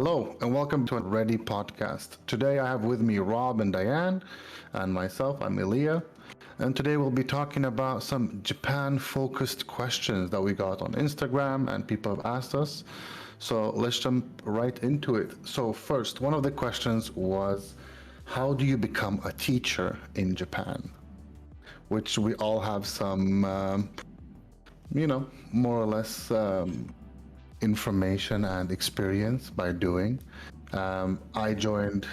Hello, and welcome to a Ready podcast. Today I have with me Rob and Diane, and myself, I'm Elia. And today we'll be talking about some Japan focused questions that we got on Instagram and people have asked us. So let's jump right into it. So, first, one of the questions was, how do you become a teacher in Japan? Which we all have some, more or less information and experience by doing. I joined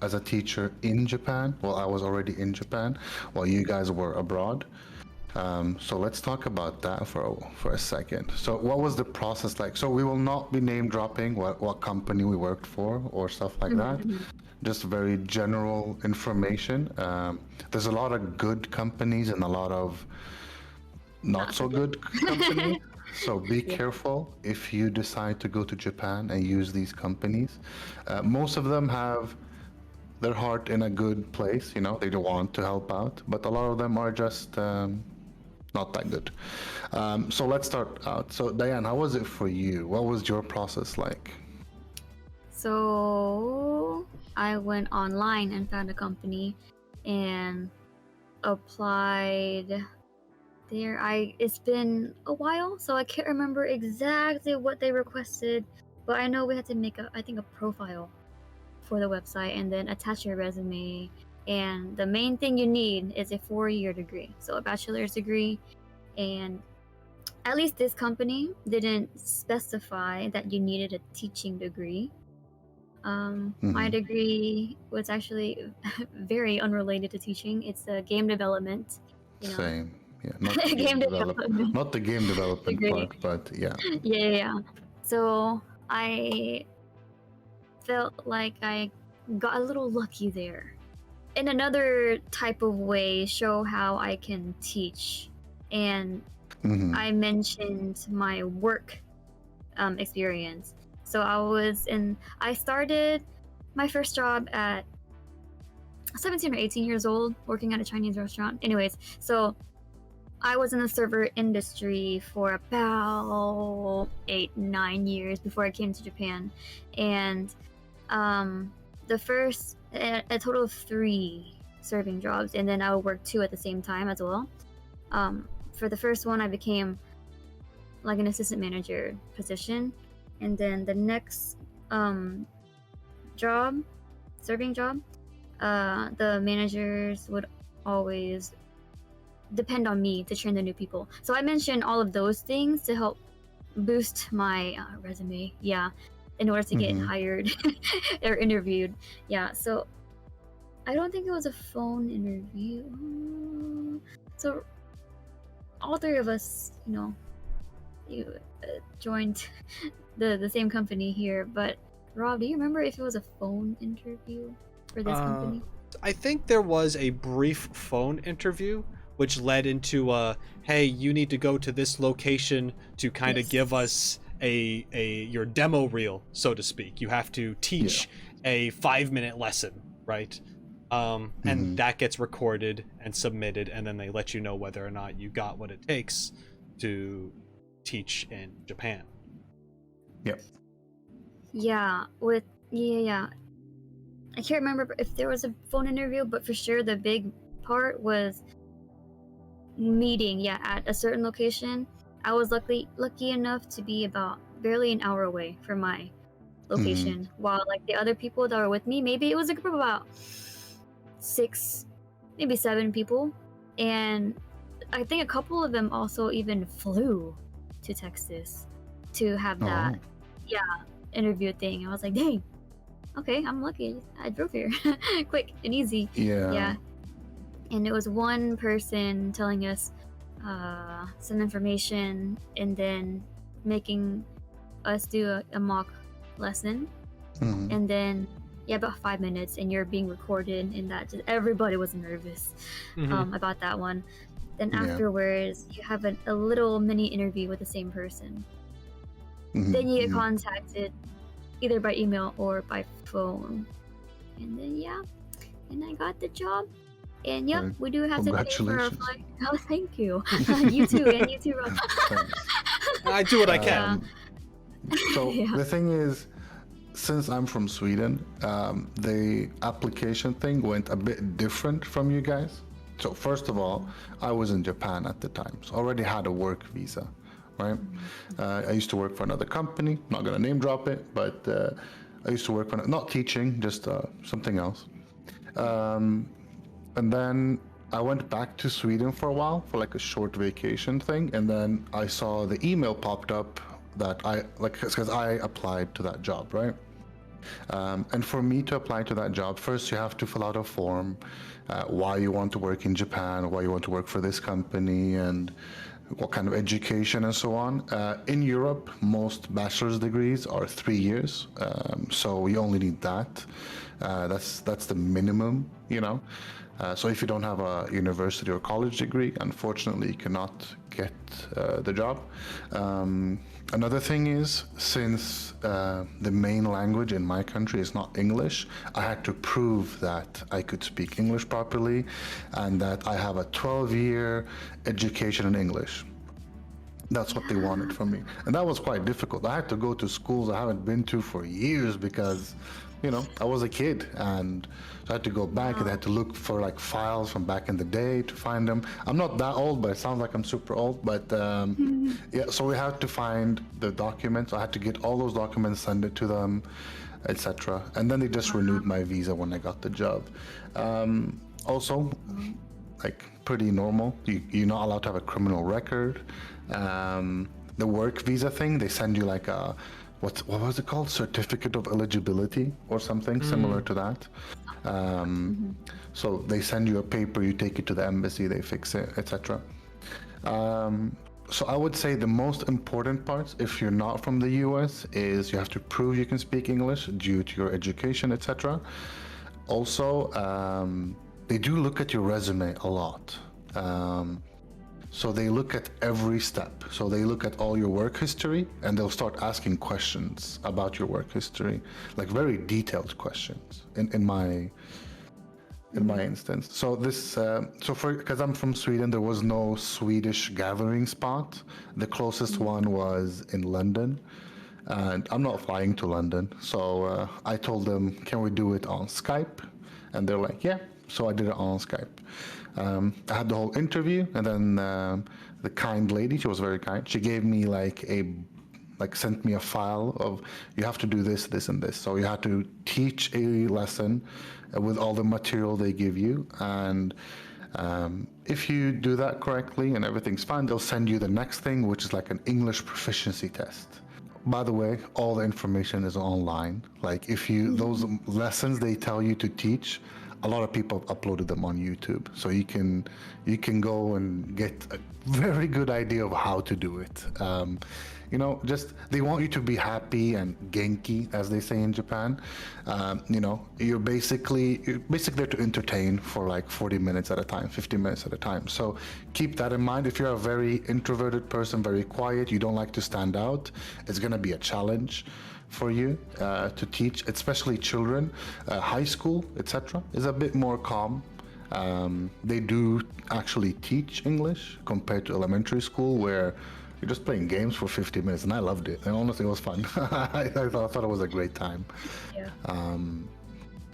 as a teacher in Japan. Well, I was already in Japan while you guys were abroad. So let's talk about that for a second. So what was the process like? So we will not be name dropping what company we worked for or stuff like that. Just very general information. There's a lot of good companies and a lot of not so good companies. So be careful if you decide to go to Japan and use these companies. Most of them have their heart in a good place, they don't want to help out, but a lot of them are just not that good. So let's start out. So Diane, how was it for you? What was your process like? So I went online and found a company and applied there. It's been a while, so I can't remember exactly what they requested, but I know we had to make a profile for the website and then attach your resume. And the main thing you need is a 4-year degree, so a bachelor's degree. And at least this company didn't specify that you needed a teaching degree. My degree was actually very unrelated to teaching. It's a game development. Same. Yeah, not the game development. Not the game development part, but yeah. Yeah. So I felt like I got a little lucky there. In another type of way, show how I can teach. And I mentioned my work experience. So I started my first job at 17 or 18 years old, working at a Chinese restaurant. Anyways, so I was in the server industry for about 8-9 years before I came to Japan. And the first, a total of 3 serving jobs, and then I would work 2 at the same time as well. For the first one, I became like an assistant manager position. And then the next serving job, the managers would always depend on me to train the new people. So I mentioned all of those things to help boost my resume, in order to get hired or interviewed. So I don't think it was a phone interview. So all 3 of us, joined the same company here. But Rob, do you remember if it was a phone interview for this company? I think there was a brief phone interview, which led into hey, you need to go to this location to kind of give us your demo reel, so to speak. You have to teach a 5-minute lesson, right? And that gets recorded and submitted, and then they let you know whether or not you got what it takes to teach in Japan. Yep. Yeah. I can't remember if there was a phone interview, but for sure the big part was meeting at a certain location. I was lucky enough to be about barely an hour away from my location, while like the other people that were with me, maybe it was a group of about 6, maybe 7 people, and I think a couple of them also even flew to Texas to have that interview thing. I was like, dang, okay, I'm lucky I drove here quick and easy. And it was one person telling us some information and then making us do a mock lesson. And then, about 5 minutes, and you're being recorded, and that just everybody was nervous about that one. Then afterwards, you have a little mini interview with the same person. Then you get contacted either by email or by phone. And then, and I got the job. And we do have to pay for our flight. Oh, thank you. You too, and you too, Rob. I do what I can. So the thing is, since I'm from Sweden, the application thing went a bit different from you guys. So first of all, I was in Japan at the time, so I already had a work visa, right? I used to work for another company, not gonna name drop it, but I used to work for, not teaching, just something else. And then I went back to Sweden for a while for like a short vacation thing, and then I saw the email popped up that because I applied to that job, right? And for me to apply to that job, first you have to fill out a form, why you want to work in Japan, why you want to work for this company, and what kind of education and so on. In Europe, most bachelor's degrees are 3 years, so you only need that. That's the minimum, you know. So if you don't have a university or college degree, unfortunately, you cannot get the job. Another thing is, since the main language in my country is not English, I had to prove that I could speak English properly and that I have a 12-year education in English. That's what they wanted from me. And that was quite difficult. I had to go to schools I haven't been to for years because, you know, I was a kid, and so I had to go back and I had to look for like files from back in the day to find them. I'm not that old, but it sounds like I'm super old. But yeah, so we had to find the documents. I had to get all those documents, send it to them, etc. And then they just renewed my visa when I got the job. Also, like pretty normal. You're not allowed to have a criminal record. The work visa thing, they send you like a what was it called? Certificate of eligibility or something similar to that. So they send you a paper, you take it to the embassy, they fix it, etc. So I would say the most important parts, if you're not from the US, is you have to prove you can speak English due to your education, etc. Also, they do look at your resume a lot. So they look at every step. So they look at all your work history, and they'll start asking questions about your work history, like very detailed questions. In my instance, so this, because I'm from Sweden, there was no Swedish gathering spot. The closest one was in London, and I'm not flying to London, so I told them, "Can we do it on Skype?" And they're like, "Yeah." So I did it on Skype. I had the whole interview, and then the kind lady, she was very kind. She gave me sent me a file of, you have to do this, this, and this. So you have to teach a lesson with all the material they give you, and if you do that correctly and everything's fine, they'll send you the next thing, which is like an English proficiency test. By the way, all the information is online. Like if you, those lessons they tell you to teach, a lot of people have uploaded them on YouTube, so you can go and get a very good idea of how to do it. You know, just they want you to be happy and genki, as they say in Japan. You know, you're basically there to entertain for like 40 minutes at a time, 50 minutes at a time. So keep that in mind. If you're a very introverted person, very quiet, you don't like to stand out, it's gonna be a challenge for you to teach, especially children. High school, etc., is a bit more calm. They do actually teach English compared to elementary school, where you're just playing games for 50 minutes, and I loved it. And honestly, it was fun. I thought it was a great time. Yeah.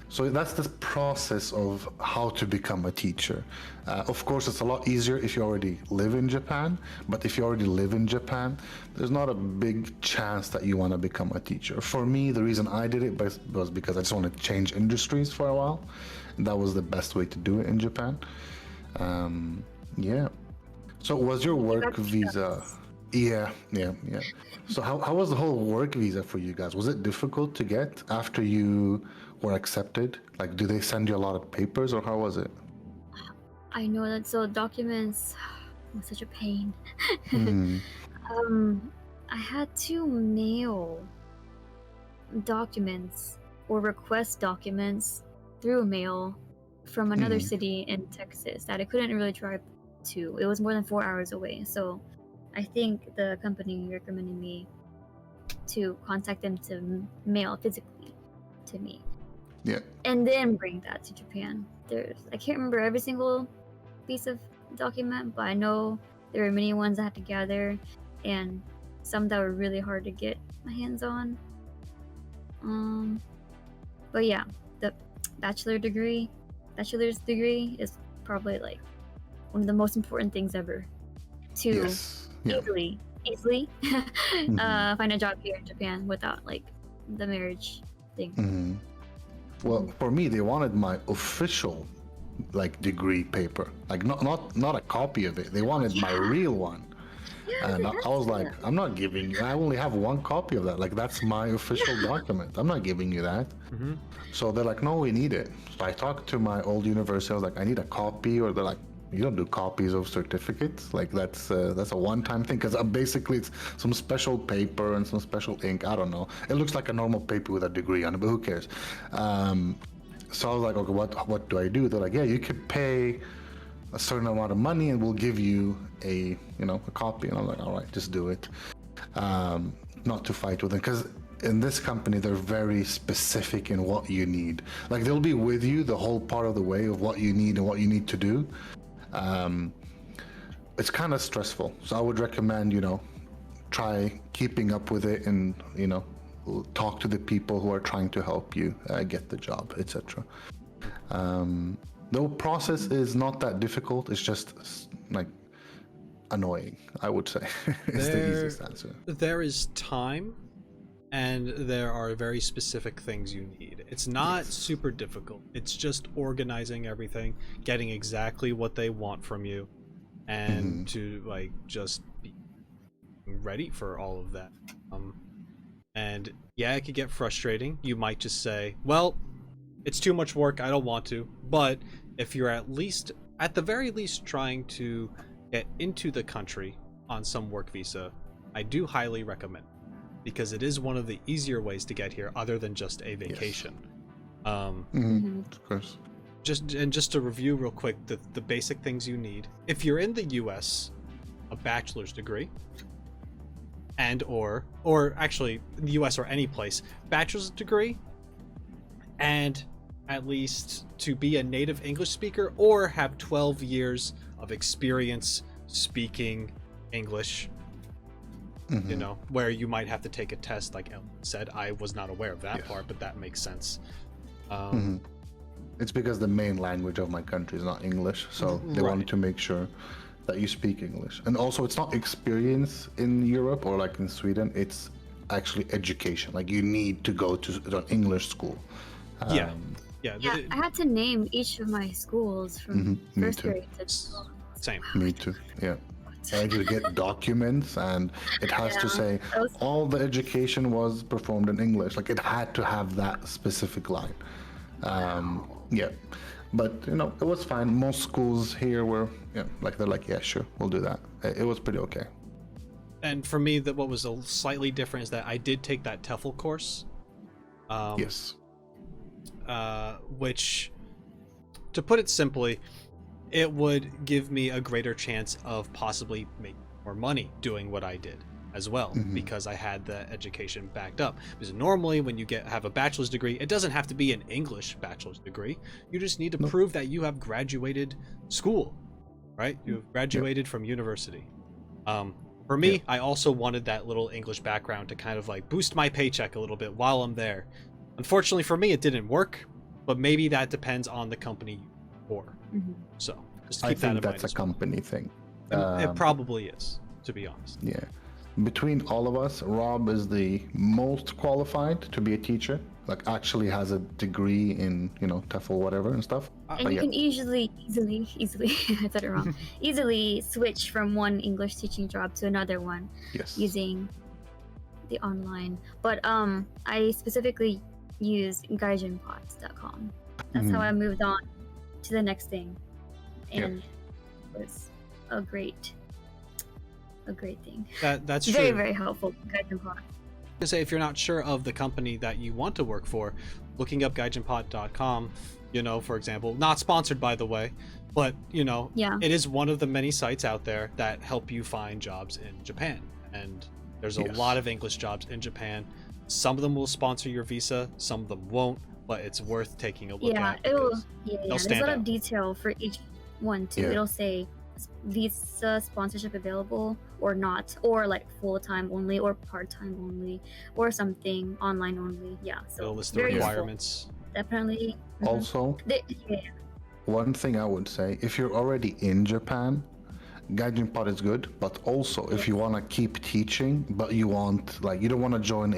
So that's the process of how to become a teacher. Of course, it's a lot easier if you already live in Japan, but if you already live in Japan, there's not a big chance that you want to become a teacher. For me, the reason I did it was because I just wanted to change industries for a while, and that was the best way to do it in Japan. Yeah. So was your work visa... Yeah. So how was the whole work visa for you guys? Was it difficult to get after you were accepted? Like, do they send you a lot of papers, or how was it? I know that. So documents was such a pain. I had to mail documents or request documents through mail from another city in Texas that I couldn't really drive to. It was more than 4 hours away. So I think the company recommended me to contact them to mail physically to me. Yeah. And then bring that to Japan. I can't remember every single piece of document, but I know there were many ones I had to gather, and some that were really hard to get my hands on. But yeah, the bachelor's degree is probably like one of the most important things ever to Yes. Yeah. easily find a job here in Japan without like the marriage thing. Mm-hmm. Well, for me, they wanted my official like degree paper, like not a copy of it. They wanted my real one. And I was like, I'm not giving you. I only have one copy of that. Like, that's my official document. I'm not giving you that. Mm-hmm. So they're like, no, we need it. So I talked to my old university. I was like, I need a copy. Or they're like, you don't do copies of certificates. Like, that's a one-time thing. Because basically, it's some special paper and some special ink. I don't know. It looks like a normal paper with a degree on it, but who cares? So I was like, okay, what do I do? They're like, yeah, you could pay a certain amount of money and we'll give you a copy. And I'm like, all right, just do it. Not to fight with them, because in this company they're very specific in what you need. Like, they'll be with you the whole part of the way of what you need and what you need to do. It's kind of stressful, so I would recommend try keeping up with it, and talk to the people who are trying to help you get the job, etc. The process is not that difficult. It's just like annoying, I would say. It's the easiest answer. There is time, and there are very specific things you need. It's not super difficult. It's just organizing everything, getting exactly what they want from you, and to like just be ready for all of that. And yeah, it could get frustrating. You might just say, well, it's too much work, I don't want to. But if you're at the very least trying to get into the country on some work visa, I do highly recommend it, because it is one of the easier ways to get here other than just a vacation. Of course. Just to review real quick the basic things you need. If you're in the US, a bachelor's degree, and or actually in the US or any place, bachelor's degree, and at least to be a native English speaker or have 12 years of experience speaking English, where you might have to take a test, like Elia said. I was not aware of that part, but that makes sense. It's because the main language of my country is not English, so they wanted to make sure that you speak English. And also, it's not experience in Europe or like in Sweden, it's actually education. Like, you need to go to an English school. I had to name each of my schools from first grade to 12. Same. Me too. Yeah. I had to get documents, and it has to say all the education was performed in English. Like, it had to have that specific line. But it was fine. Most schools here were they're like, yeah, sure, we'll do that. It was pretty okay. And for me, what was a slightly different is that I did take that TEFL course. Which, to put it simply, it would give me a greater chance of possibly making more money doing what I did as well, because I had the education backed up. Because normally when you have a bachelor's degree, it doesn't have to be an English bachelor's degree. You just need to prove that you have graduated school, right? You've graduated from university. For me, I also wanted that little English background to kind of like boost my paycheck a little bit while I'm there. Unfortunately for me, it didn't work, but maybe that depends on the company you're for. So just keep that in mind. I think that's a company thing. It probably is, to be honest. Yeah. Between all of us, Rob is the most qualified to be a teacher. Like, actually has a degree in, TEFL, whatever and stuff. And you can easily, I said it wrong, easily switch from one English teaching job to another one using the online. But I specifically use gaijinpods.com. That's how I moved on to the next thing. And it was a great thing. That's very, true. Very helpful. Gaijinpod. To say, if you're not sure of the company that you want to work for, looking up gaijinpod.com, for example, not sponsored by the way, but it is one of the many sites out there that help you find jobs in Japan. And there's a lot of English jobs in Japan. Some of them will sponsor your visa, some of them won't, but it's worth taking a look at. There's a lot of detail for each one too. It'll say visa sponsorship available or not, or like full-time only or part-time only or something online only. Yeah, so They'll list the very useful. requirements. Definitely. Also, Yeah. one thing I would say, if you're already in Japan, Gaijin Pod is good, but also if you want to keep teaching, but you want, like, you don't want to join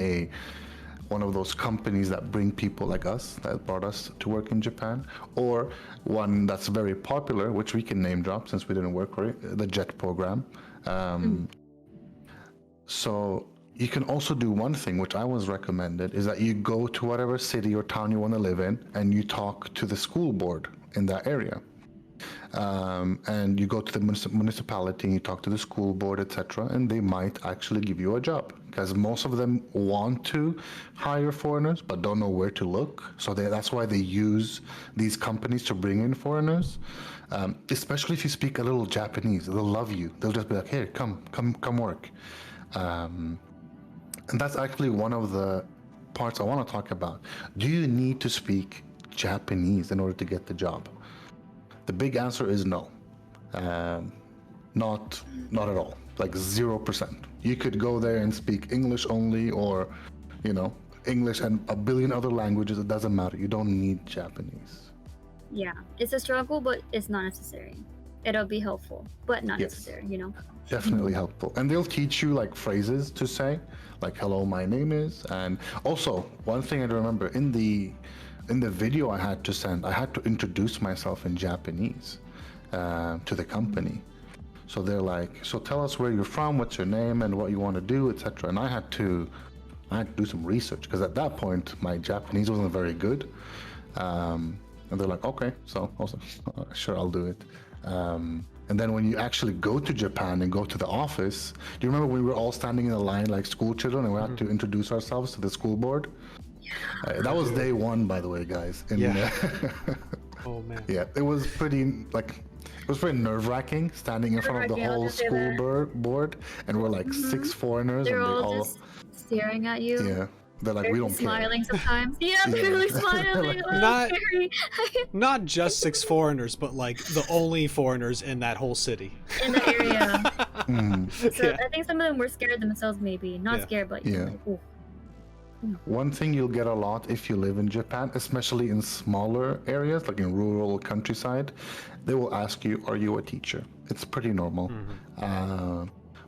one of those companies that bring people like us, that brought us to work in Japan, or one that's very popular, which we can name drop since we didn't work for it, the JET program. So you can also do one thing, which I was recommended, is that you go to whatever city or town you want to live in, and you talk to the school board in that area. And you go to the municipality and you talk to the school board, etc., and they might actually give you a job, because most of them want to hire foreigners but don't know where to look. So that's why they use these companies to bring in foreigners. Especially if you speak a little Japanese, they'll love you. They'll just be like, "Here, come work." And that's actually one of the parts I want to talk about. Do you need to speak Japanese in order to get the job? The big answer is no. Not at all. Like 0%. You could go there and speak English only, or, English and a billion other languages. It doesn't matter. You don't need Japanese. Yeah, it's a struggle, but it's not necessary. It'll be helpful, but not Yes. necessary, Definitely helpful. And they'll teach you like phrases to say, like, "Hello, my name is." And also, one thing I remember in the video I had to send, I had to introduce myself in Japanese to the company. So they're like, "So tell us where you're from, what's your name, and what you want to do, etc." And I had to do some research, because at that point my Japanese wasn't very good. And they're like, "Okay," so also, sure, I'll do it. And then when you actually go to Japan and go to the office, do you remember when we were all standing in a line like school children and we had to introduce ourselves to the school board? That was day one, by the way, guys. Oh man. Yeah, it was pretty nerve-wracking standing in front of the whole school board, and we're like 6 foreigners, They're and they all just staring at you. yeah, they're like, They're "We don't smiling care." sometimes. Yeah, they're really smiling. Oh, Not- scary. Not just 6 foreigners, but like the only foreigners in that whole city. In the area. So Yeah. I think some of them were scared themselves, maybe. Not Yeah. scared, but Yeah. like, ooh. One thing you'll get a lot if you live in Japan, especially in smaller areas, like in rural countryside, they will ask you, "Are you a teacher?" It's pretty normal.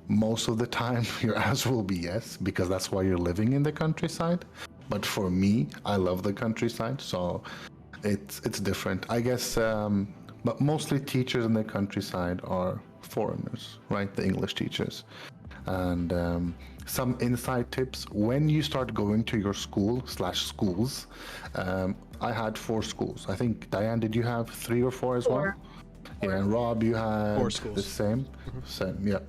Most of the time, your answer will be yes, because that's why you're living in the countryside. But for me, I love the countryside, so it's different. I guess, but mostly teachers in the countryside are foreigners, right? The English teachers. And some inside tips: when you start going to your schools, I had 4 schools. I think, Diane, did you have 3 or 4 as well? 4. Yeah, and Rob, you had 4 schools. the same? Same, yeah.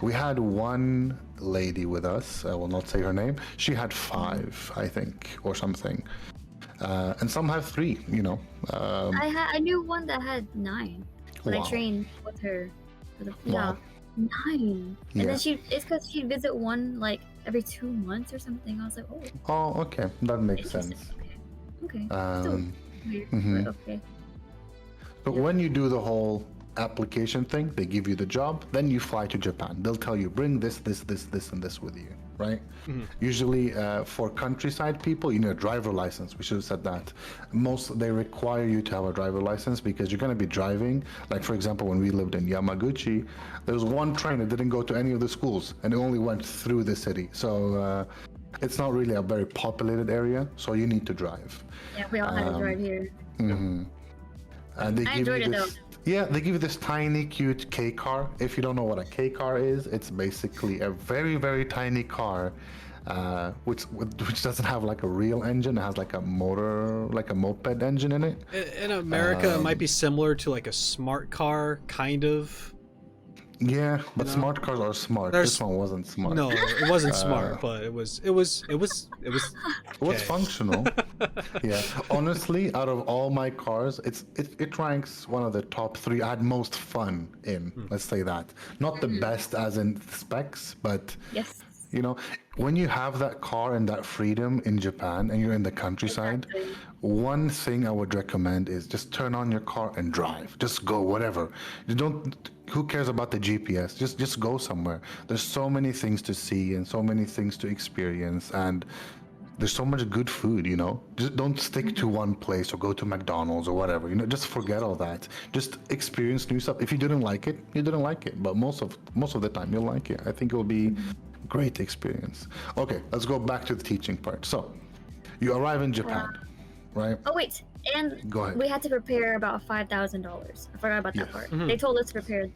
We had one lady with us, I will not say her name. She had 5, I think, or something. And some have 3, I knew one that had 9 when I Wow. trained with her. Wow. 9. And Yeah. then it's because she'd visit one like every 2 months or something. I was like, oh, Oh, okay, that makes interesting. sense. Okay. Still weird, but okay. But when you do the whole application thing, they give you the job, then you fly to Japan. They'll tell you, "Bring this, and this with you," right? Usually, for countryside people, you need a driver license. We should have said that. They require you to have a driver license, because you're going to be driving. Like, for example, when we lived in Yamaguchi, there was one train that didn't go to any of the schools, and it only went through the city. So it's not really a very populated area, so you need to drive. Yeah, we all had to drive here. And they I give enjoyed you it, this. Yeah, they give you this tiny, cute K car. If you don't know what a K car is, it's basically a very, very tiny car, which doesn't have like a real engine. It has like a motor, like a moped engine in it. In America, it might be similar to like a smart car, kind of. Yeah, but No. smart cars are smart. There's- This one wasn't smart. No, it wasn't smart, but it was. It was okay. functional. Yeah, honestly, out of all my cars, it ranks one of the top 3 I had most fun in. Let's say that. Not the best as in specs, but Yes. You know, when you have that car and that freedom in Japan and you're in the countryside, Exactly. one thing I would recommend is just turn on your car and drive. Just go whatever. You don't. Who cares about the GPS? Just go somewhere. There's so many things to see and so many things to experience, and there's so much good food. You know, just don't stick to one place or go to McDonald's or whatever. You know, just forget all that. Just experience new stuff. If you didn't like it, you didn't like it. But most of the time, you'll like it. I think it will be great experience. Okay, let's go back to the teaching part. So, you arrive in Japan, right? Oh wait, and Go ahead. we had to prepare about $5,000. I forgot about that Yes. part. Mhm. They told us to prepare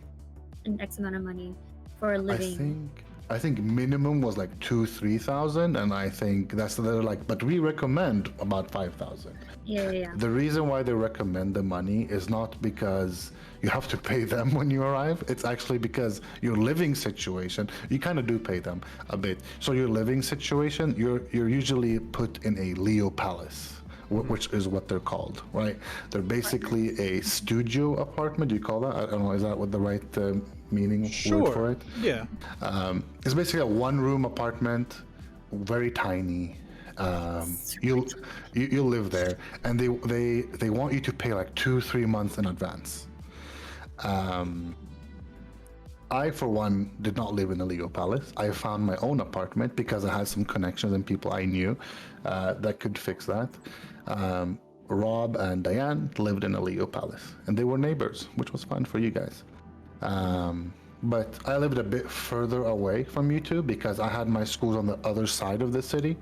an X amount of money for living. I think minimum was like 2,000-3,000, and I think they're like, but we recommend about 5,000. Yeah. The reason why they recommend the money is not because you have to pay them when you arrive. It's actually because your living situation, you kind of do pay them a bit. So your living situation, you're usually put in a Leo Palace, which is what they're called, right? They're basically a studio apartment. Do you call that? I don't know. Is that what the right meaning word for it? Yeah. It's basically a one-room apartment, very tiny. You'll live there, and they want you to pay like 2-3 months in advance. I, for one, did not live in a Leo Palace. I found my own apartment because I had some connections and people I knew that could fix that. Rob and Diane lived in a Leo Palace, and they were neighbors, which was fun for you guys. But I lived a bit further away from you two because I had my schools on the other side of the city.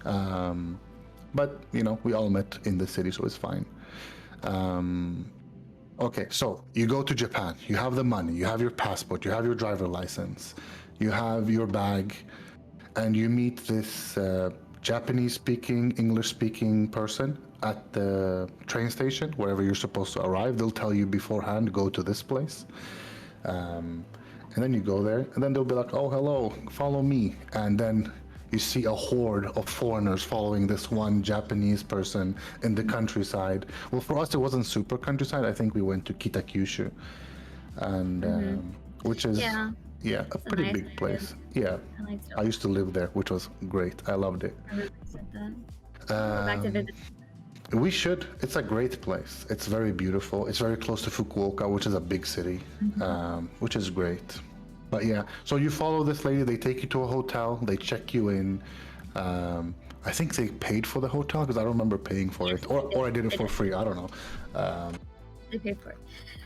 But, you know, we all met in the city, so it's fine. Okay, so you go to Japan, you have the money, you have your passport, you have your driver license, you have your bag, and you meet this Japanese-speaking, English-speaking person at the train station, wherever you're supposed to arrive. They'll tell you beforehand, go to this place. And then you go there, and then they'll be like, oh, hello, follow me. And then you see a horde of foreigners following this one Japanese person in the countryside. Well, for us, it wasn't super countryside. I think we went to Kitakyushu, and which is a pretty nice big place. Yeah, I liked it. I used to live there, which was great. I loved it. I really said that. Go back to visit. We should. It's a great place. It's very beautiful. It's very close to Fukuoka, which is a big city, which is great. But yeah, so you follow this lady. They take you to a hotel. They check you in. I think they paid for the hotel because I don't remember paying for it, or I did it for free. I don't know. They paid for it.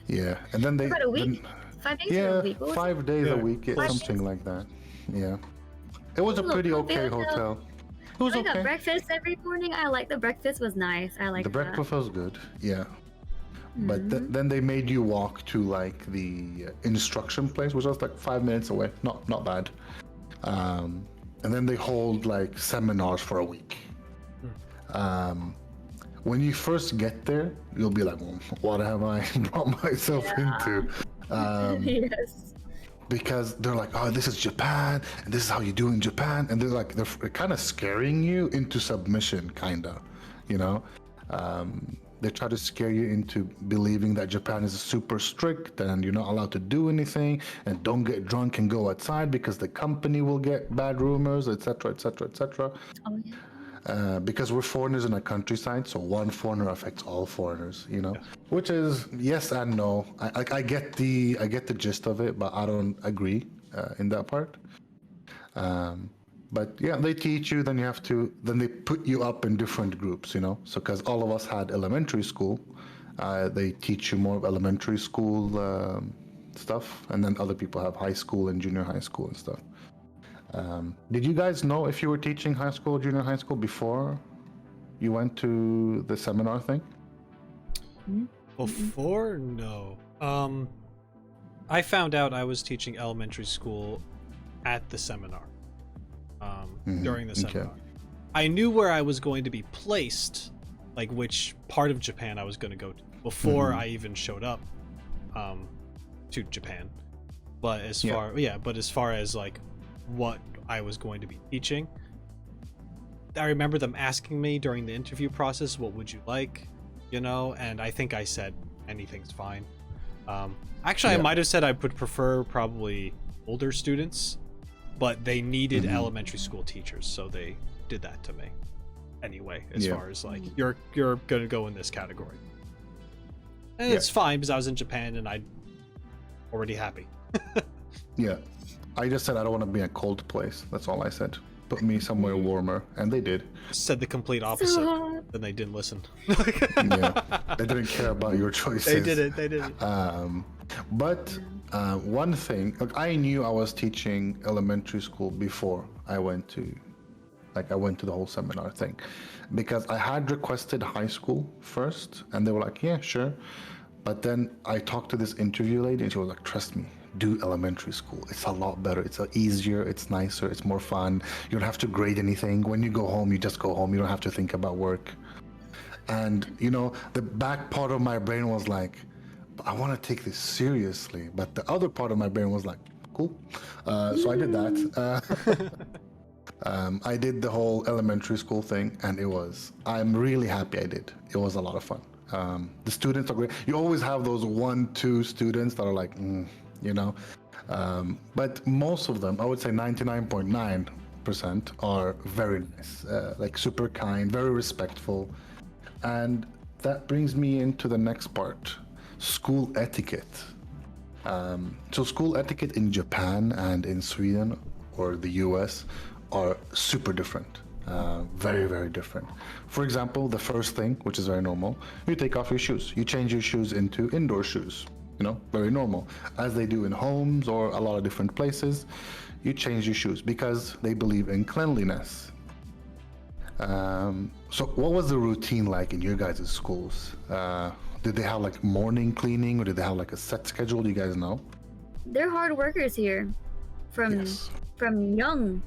Yeah, and then they. About a week? 5 days or a week? What was 5 days Yeah. a week, yeah, 5 something days? like that. Yeah, it was a Look, pretty comfy okay hotel. hotel. It was I got okay. breakfast every morning. I like the breakfast was nice. I like The that. breakfast was good, yeah. But then they made you walk to like the instruction place, which was like 5 minutes away. Not bad. And then they hold like seminars for a week. When you first get there, you'll be like, well, what have I brought myself into? Yes. Because they're like, oh, this is Japan, and this is how you do in Japan, and they're kind of scaring you into submission, kind of, you know. They try to scare you into believing that Japan is super strict and you're not allowed to do anything, and don't get drunk and go outside because the company will get bad rumors, etc., etc., etc. Oh, yeah. Because we're foreigners in a countryside, so one foreigner affects all foreigners, you know. Which is yes and no. I get the gist of it, but I don't agree in that part. But yeah, they teach you. Then they put you up in different groups, you know. So because all of us had elementary school, they teach you more of elementary school stuff, and then other people have high school and junior high school and stuff. Did you guys know if you were teaching high school, junior high school before you went to the seminar thing? Before, no. I found out I was teaching elementary school at the seminar. During the seminar. I knew where I was going to be placed, like which part of Japan I was going to go to before I even showed up to Japan. But as far as like what I was going to be teaching, I remember them asking me during the interview process, what would you like, you know, and I think I said anything's fine. I might have said I would prefer probably older students, but they needed Mhm. elementary school teachers, so they did that to me. Anyway, as Yeah. far as like you're gonna go in this category, and Yeah. it's fine because I was in Japan and I'm already happy. Yeah. I just said I don't want to be in a cold place. That's all I said. Put me somewhere warmer, and they did. Said the complete opposite. So, Then they didn't listen. Yeah. They didn't care about your choices. They did it. They did it. But one thing, like, I knew I was teaching elementary school before I went to the whole seminar thing, because I had requested high school first, and they were like, yeah, sure. But then I talked to this interview lady, and she was like, trust me, do elementary school. It's a lot better. It's easier. It's nicer. It's more fun. You don't have to grade anything. When you go home, you just go home. You don't have to think about work. And, the back part of my brain was like, I want to take this seriously. But the other part of my brain was like, cool. So I did that. I did the whole elementary school thing, and I'm really happy I did. It was a lot of fun. The students are great. You always have those 1-2 students that are like, but most of them, I would say 99.9% are very nice, like super kind, very respectful. And that brings me into the next part, school etiquette. So school etiquette in Japan and in Sweden or the US are super different. Very, very different. For example, the first thing, which is very normal, you take off your shoes. You change your shoes into indoor shoes. Very normal. As they do in homes or a lot of different places, you change your shoes because they believe in cleanliness. So what was the routine like in your guys' schools? Did they have like morning cleaning, or did they have like a set schedule? Do you guys know? they're hard workers here, Yes. from young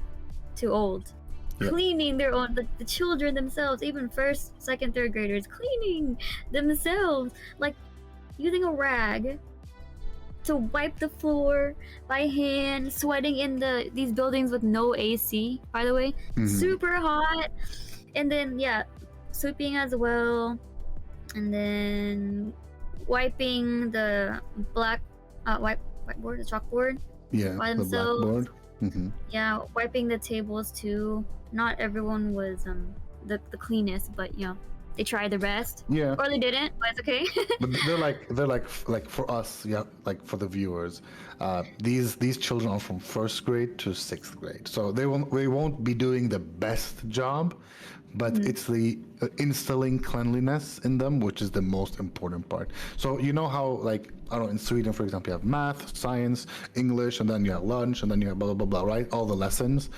to old. Yeah. Cleaning their own, the children themselves, even first, second, third graders, cleaning themselves, like using a rag to wipe the floor by hand, sweating in these buildings with no AC, by the way, Mhm. super hot, and then sweeping as well, and then wiping the whiteboard, the chalkboard Yeah, by the themselves. blackboard. Hmm. Yeah, wiping the tables too. Not everyone was the cleanest, but they tried their best, Yeah, or they didn't, but it's okay. but they're like for us, yeah, like for the viewers, these children are from first grade to sixth grade, so they won't be doing the best job, but it's the instilling cleanliness in them, which is the most important part. So you know how, like, I don't know, in Sweden, for example, you have math, science, English, and then you have lunch, and then you have blah blah blah, right? All the lessons.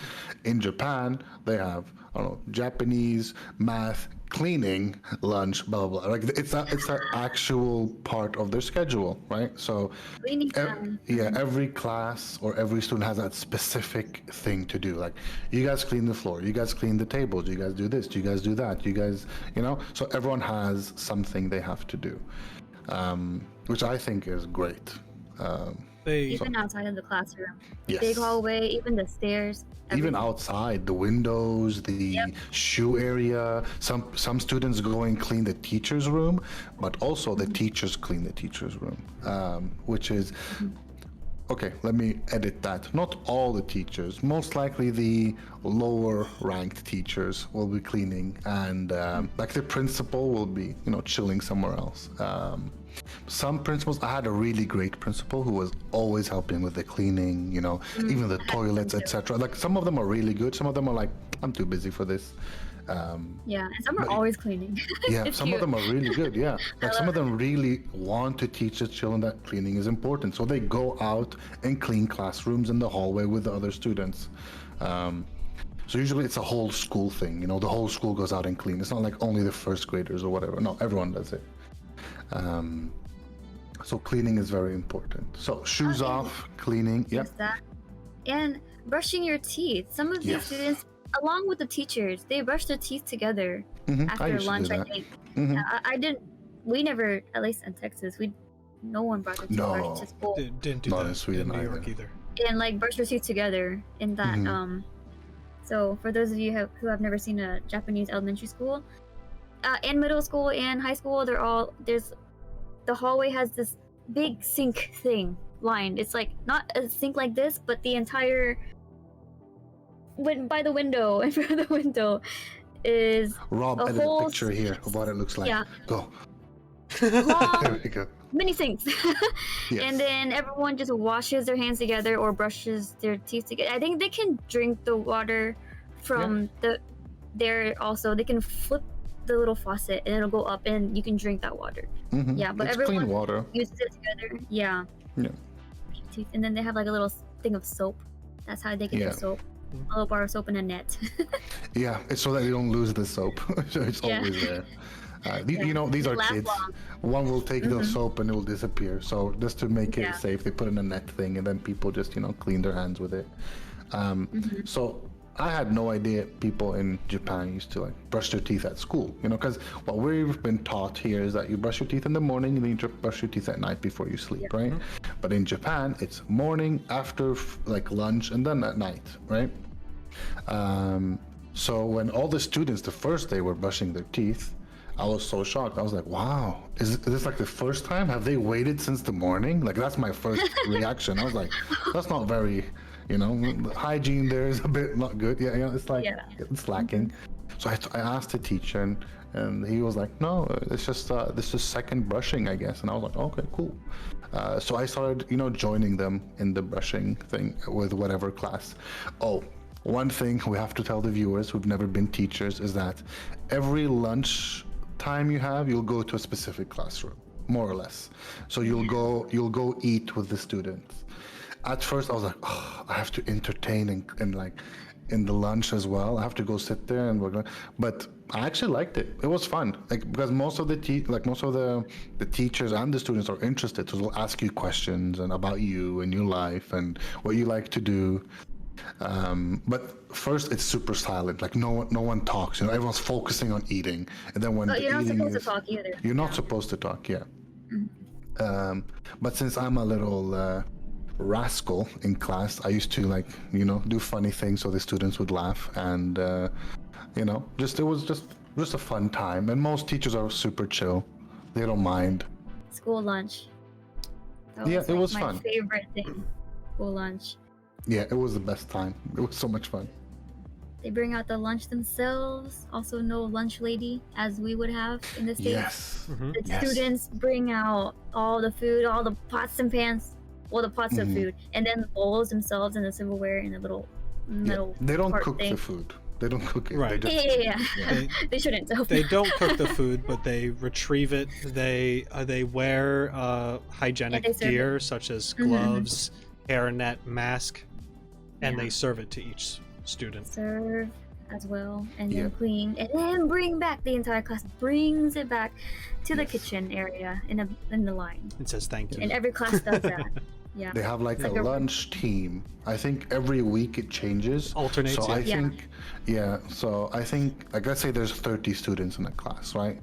In Japan, they have, I don't know, Japanese, math, cleaning, lunch, blah blah blah. Like it's an actual part of their schedule, right? So Cleaning time. every class or every student has that specific thing to do. Like, you guys clean the floor, you guys clean the tables, you guys do this, you guys do that, you guys, so everyone has something they have to do, which I think is great. Even outside of the classroom, Yes. big hallway, even the stairs. Even everything. outside, the windows, the shoe area. Some students go and clean the teacher's room, but also the teachers clean the teacher's room, which is okay. Let me edit that. Not all the teachers. Most likely, the lower ranked teachers will be cleaning, and like the principal will be, chilling somewhere else. Some principals, I had a really great principal who was always helping with the cleaning, even the toilets, etc. Like, some of them are really good. Some of them are like, I'm too busy for this. Yeah, and some are but- always cleaning. Yeah, It's some of cute. them are really good. Yeah, like some of them really want to teach the children that cleaning is important, so they go out and clean classrooms in the hallway with the other students. So usually it's a whole school thing. The whole school goes out and clean. It's not like only the first graders or whatever. No, everyone does it. So cleaning is very important. So shoes and- off, cleaning. Yep. Just that. And brushing your teeth. Some of these Yes. students, along with the teachers, they brush their teeth together Mhm, I after used to do lunch, I that. think. Mhm. I didn't. We never, at least in Texas, no one brought their No. toothbrush to school. Didn't do Not that in Sweden New York either. either. And like brush your teeth together in that. Mhm. So for those of you who have never seen a Japanese elementary school, and middle school and high school, the hallway has this big sink thing lined. It's like not a sink like this, but the entire when by the window, in front of the window, is Rob, a edit a whole picture here of what it looks like. yeah. Go. long There we go. mini sinks. Yes. And then everyone just washes their hands together or brushes their teeth together. I think they can drink the water from there also. They can flip the little faucet and it'll go up and you can drink that water. Mhm. Yeah, but It's everyone clean water. uses it together. Yeah. Yeah. Teeth. And then they have like a little thing of soap. That's how they get Yeah. the soap. A little bar of soap in a net. Yeah, it's so that you don't lose the soap. So it's Yeah. always there. You know, these are Last kids. long. One will take the soap and it will disappear. So just to make it Yeah. safe, they put in a net thing, and then people just clean their hands with it. So I had no idea people in Japan used to like brush their teeth at school. Because what we've been taught here is that you brush your teeth in the morning and then you brush your teeth at night before you sleep, right? But in Japan, it's morning, after like lunch, and then at night, right? So when all the students the first day were brushing their teeth, I was so shocked. I was like, wow, is this like the first time? Have they waited since the morning? Like, that's my first reaction. I was like, that's not very, the hygiene there is a bit not good. Yeah, it's like, it's lacking. So I asked the teacher, and he was like, no, it's just, this is second brushing, I guess. And I was like, okay, cool. So I started, joining them in the brushing thing with whatever class. Oh, one thing we have to tell the viewers who've never been teachers is that every lunch time you have, you'll go to a specific classroom, more or less. So you'll go eat with the students. At first I was like, oh, I have to entertain and like in the lunch as well. I have to go sit there and work. But I actually liked it. It was fun, like, because most of the teachers and the students are interested, so they'll ask you questions and about you and your life and what you like to do. But first it's super silent, like no one talks, everyone's focusing on eating, and then when you're not supposed to talk either. You're not supposed to talk, yeah. But since I'm a little rascal in class, I used to do funny things so the students would laugh, and it was just a fun time. And most teachers are super chill, they don't mind. School lunch. It was my fun. Favorite thing. School lunch. Yeah, it was the best time. It was so much fun. They bring out the lunch themselves. Also, no lunch lady, as we would have in the States. Yes. The students bring out all the food, all the pots and pans, the pots of food, and then the bowls themselves and the silverware in a little metal. They don't cart cook thing. the food. They don't cook it. Right. They just, Yeah. They shouldn't. They don't cook the food, but they retrieve it. They wear hygienic serve gear such as gloves, hairnet, mask, and they serve it to each student. Serve as well, and then clean, and then bring back. The entire class brings it back to the kitchen area in the line. It says thank you. And every class does that. Yeah. They have like a lunch team. I think every week it changes. Alternates. So I think, like, let's say there's 30 students in a class, right?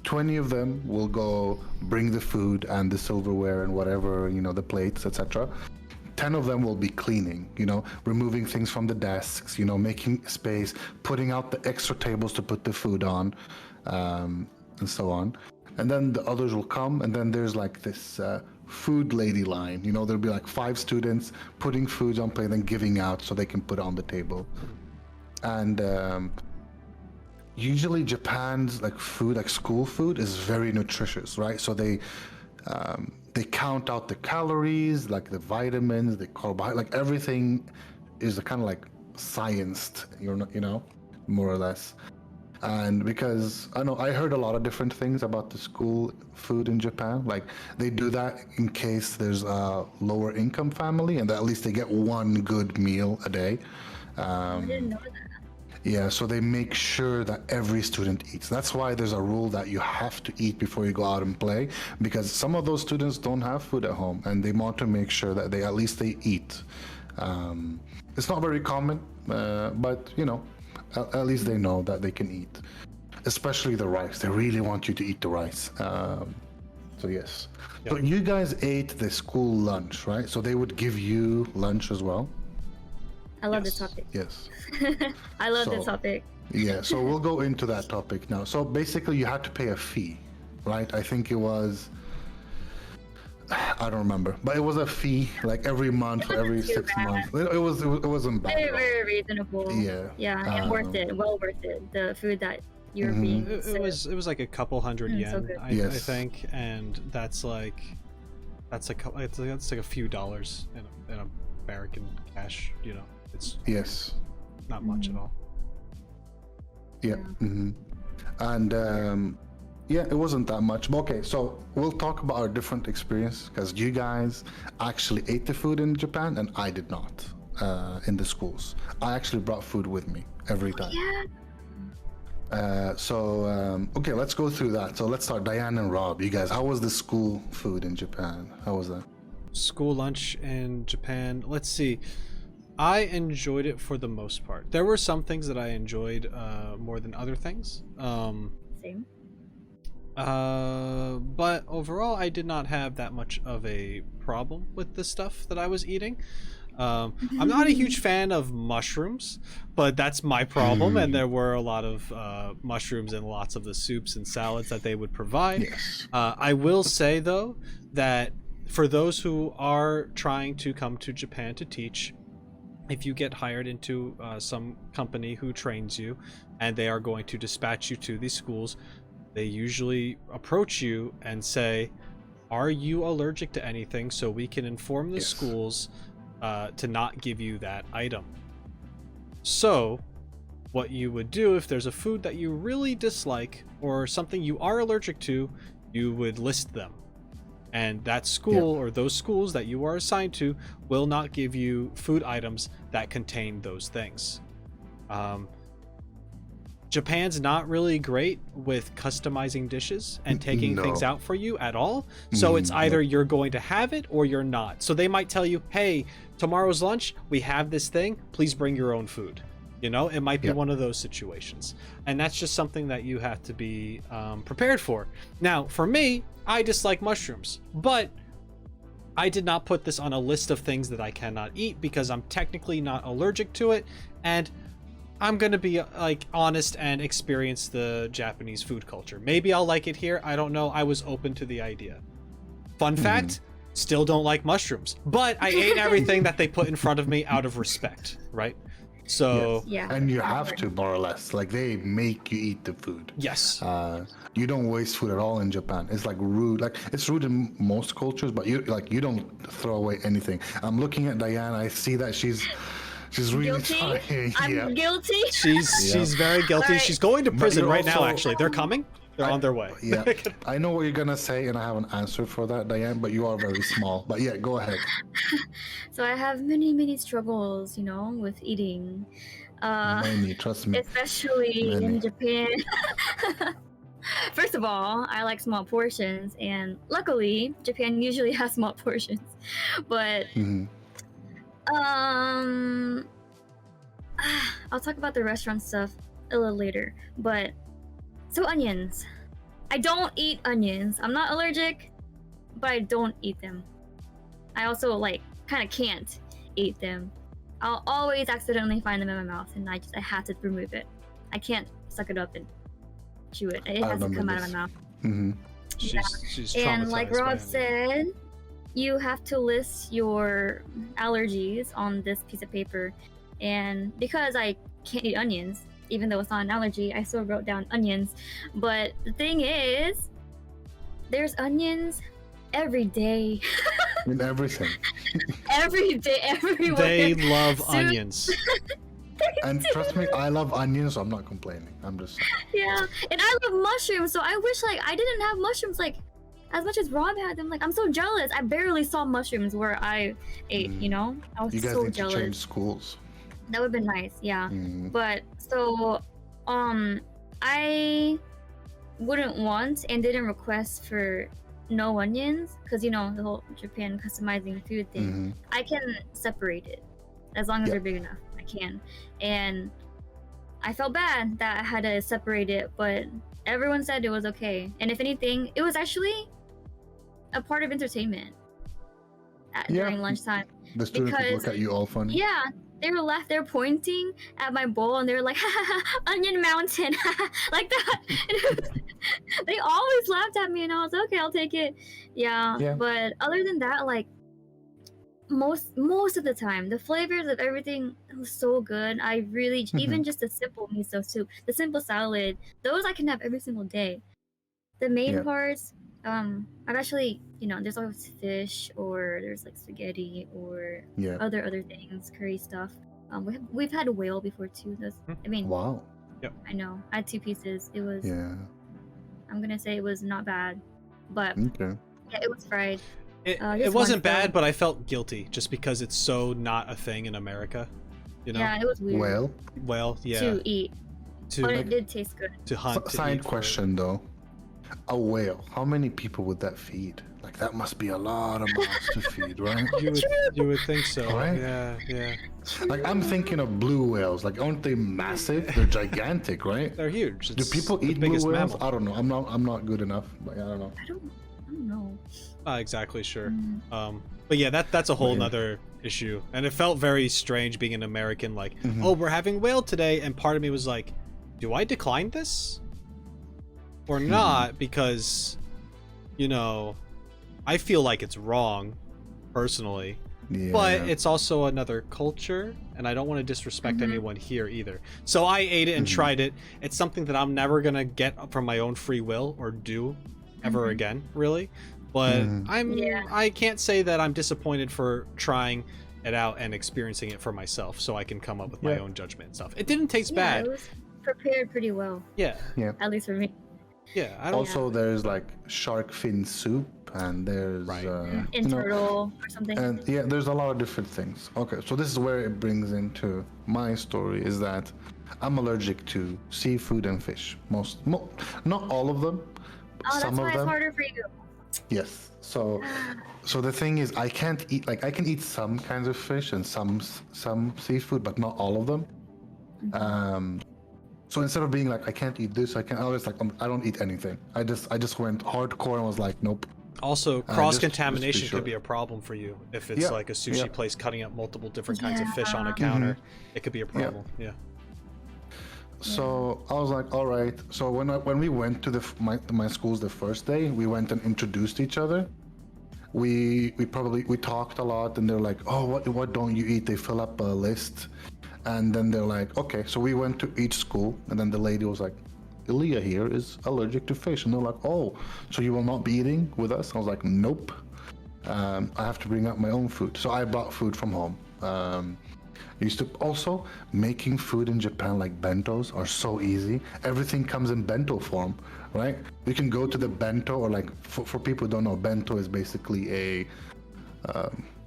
20 of them will go bring the food and the silverware and whatever, the plates, etc. 10 of them will be cleaning, removing things from the desks, making space, putting out the extra tables to put the food on, and so on. And then the others will come, and then there's like this food lady line. There'll be like 5 students putting foods on plate and giving out so they can put it on the table. And usually Japan's food, like school food, is very nutritious, right? So they count out the calories, like the vitamins, the carbohydrates, like everything is kind of like scienced, more or less. And because I heard a lot of different things about the school food in Japan. Like, they do that in case there's a lower income family, and at least they get one good meal a day. I didn't know that. Yeah, so they make sure that every student eats. That's why there's a rule that you have to eat before you go out and play, because some of those students don't have food at home, and they want to make sure that they eat. It's not very common, but at least they know that they can eat, especially the rice. They really want you to eat the rice. So yes. So you guys ate the school lunch, right? So they would give you lunch as well? I love this topic. Yes. I love this topic. Yeah, so we'll go into that topic now. So basically you had to pay a fee, right? I think it was I don't remember, but it was a fee like every month or every Too 6 bad. months. It wasn't bad. Very, at all. very reasonable. Yeah. Yeah, and worth it. Well worth it. The food that you're being It served. was like a couple hundred so yen, good. I Yes. think, and that's like that's like a few dollars in American cash. You know, it's Yes. not much at all. Yeah. And yeah, it wasn't that much. But okay, so we'll talk about our different experience because you guys actually ate the food in Japan and I did not in the schools. I actually brought food with me every time. Yeah. Okay, let's go through that. So let's start. Diane and Rob, you guys, how was the school food in Japan? How was that? School lunch in Japan. Let's see. I enjoyed it for the most part. There were some things that I enjoyed more than other things. Same. But overall, I did not have that much of a problem with the stuff that I was eating. I'm not a huge fan of mushrooms, but that's my problem. And there were a lot of mushrooms in lots of the soups and salads that they would provide. Yes. I will say, though, that for those who are trying to come to Japan to teach, if you get hired into some company who trains you and they are going to dispatch you to these schools, they usually approach you and say, are you allergic to anything, so we can inform the schools to not give you that item. So what you would do if there's a food that you really dislike or something you are allergic to, you would list them. And that school or those schools that you are assigned to will not give you food items that contain those things. Japan's not really great with customizing dishes and taking things out for you at all. So it's either you're going to have it or you're not. So they might tell you, hey, tomorrow's lunch, we have this thing, please bring your own food. You know, it might be one of those situations. And that's just something that you have to be prepared for. Now, for me, I dislike mushrooms, but I did not put this on a list of things that I cannot eat because I'm technically not allergic to it. And I'm going to be like honest and experience the Japanese food culture. Maybe I'll like it here. I don't know. I was open to the idea. Fun fact, still don't like mushrooms, but I ate everything that they put in front of me out of respect, right? So and you have to, more or less, like they make you eat the food. Yes. You don't waste food at all in Japan. It's like rude. Like it's rude in most cultures, but you don't throw away anything. I'm looking at Diane. I see that she's really Guilty? trying. I'm guilty. She's very guilty. Right. She's going to prison you're right now, also- actually. They're coming. They're on their way. Yeah, I know what you're gonna say, and I have an answer for that, Diane. But you are very small. But yeah, go ahead. So I have many struggles, you know, with eating. Many, trust me. Especially Many. in Japan. First of all, I like small portions, and luckily, Japan usually has small portions. But I'll talk about the restaurant stuff a little later. But so onions, I don't eat onions. I'm not allergic, but I don't eat them. I also kind of can't eat them. I'll always accidentally find them in my mouth, and I have to remove it. I can't suck it up and chew it. It has to come out of my mouth. She's And traumatized like by Rob it. said, you have to list your allergies on this piece of paper. And because I can't eat onions, even though it's not an allergy, I still wrote down onions. But the thing is, there's onions every day. In everything. Every day, everywhere. They love Soup. onions. And trust me, I love onions, so I'm not complaining. I'm just saying. Yeah, and I love mushrooms, so I wish I didn't have mushrooms as much as Rob had them. I'm so jealous. I barely saw mushrooms where I ate. You know, I was You guys so need jealous. to change schools. That would have been nice, yeah. But so, I wouldn't want and didn't request for no onions because the whole Japan customizing food thing. I can separate it as long as they're big enough. I can, and I felt bad that I had to separate it, but everyone said it was okay. And if anything, it was actually a part of entertainment during lunchtime. The students would Because- look at you all funny. Yeah, they were left there pointing at my bowl, and they were like, "Onion Mountain," like that. They always laughed at me, and I was okay. I'll take it. Yeah. But other than that, like most of the time, the flavors of everything was so good. I really even just a simple miso soup, the simple salad, those I can have every single day. The main parts, I've actually, there's always fish, or there's like spaghetti, or other things, curry stuff. We've had whale before too. Wow. Yep. I know. I had 2 pieces. It was. Yeah. I'm gonna say it was not bad, but Okay. yeah, it was fried. It wasn't bad, but I felt guilty just because it's so not a thing in America. Yeah, it was weird. Well, yeah. To eat, but it did taste good. To hunt. Side question though, a whale, how many people would that feed? Like that must be a lot of mouths to feed, right? You would think so, right? Yeah. Like I'm thinking of blue whales. Like aren't they massive? They're gigantic, right? They're huge. Do people eat blue whales? Mammal. I don't know. I'm not good enough. But I don't know. I don't know. Not exactly sure. But yeah, that's a whole nother issue. And it felt very strange being an American, like, oh, we're having whale today, and part of me was like, do I decline this? Or not? Because, I feel like it's wrong, personally. Yeah. But it's also another culture, and I don't want to disrespect anyone here either. So I ate it and tried it. It's something that I'm never gonna get from my own free will or do ever again, really. But I can't say that I'm disappointed for trying it out and experiencing it for myself, so I can come up with my own judgment and stuff. It didn't taste bad. It was prepared pretty well. Yeah. At least for me. Yeah. Also, there's like shark fin soup, and there's turtle or something. And there's a lot of different things. Okay, so this is where it brings into my story, is that I'm allergic to seafood and fish. Not all of them. Oh, some that's why of them. It's harder for you. Yes. So the thing is, I can't eat, like I can eat some kinds of fish and some seafood, but not all of them. So instead of being like, I can't eat this, I was like, I don't eat anything. I just went hardcore and was like, nope. Also, cross-contamination could be a problem for you if it's like a sushi place cutting up multiple different kinds of fish on a counter. It could be a problem. Yeah. So I was like, all right. So when we went to my schools the first day, we went and introduced each other. We talked a lot, and they're like, oh, what don't you eat? They fill up a list. And then they're like, okay, so we went to each school, and then the lady was like, Elia here is allergic to fish. And they're like, oh, so you will not be eating with us? I was like, nope. I have to bring up my own food. So I brought food from home. Used to also making food in Japan, like bentos are so easy. Everything comes in bento form, right? You can go to the bento, or like for people who don't know, bento is basically a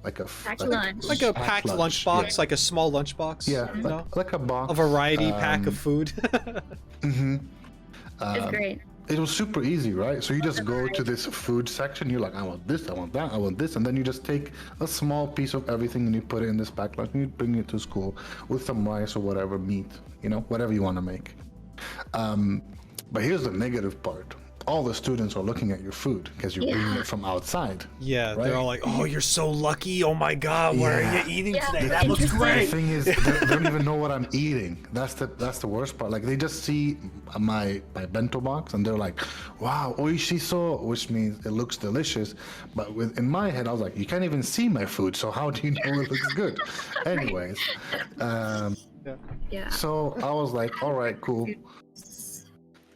packed lunch. Like a packed lunchbox, like a small lunchbox. Yeah, like a box. A variety pack of food. It's great. It was super easy, right? So you just go to this food section, you're like, I want this, I want that, I want this, and then you just take a small piece of everything and you put it in this packed lunch and you bring it to school with some rice or whatever, meat, whatever you want to make. But here's the negative part. All the students are looking at your food because you're bringing it from outside. Yeah, right? They're all like, oh, you're so lucky. Oh my God, what are you eating today? That looks great. The thing is, they don't even know what I'm eating. That's the worst part. Like, they just see my bento box and they're like, wow, oishiso, which means it looks delicious. But in my head, I was like, you can't even see my food, so how do you know it looks good? Anyways, so I was like, all right, cool.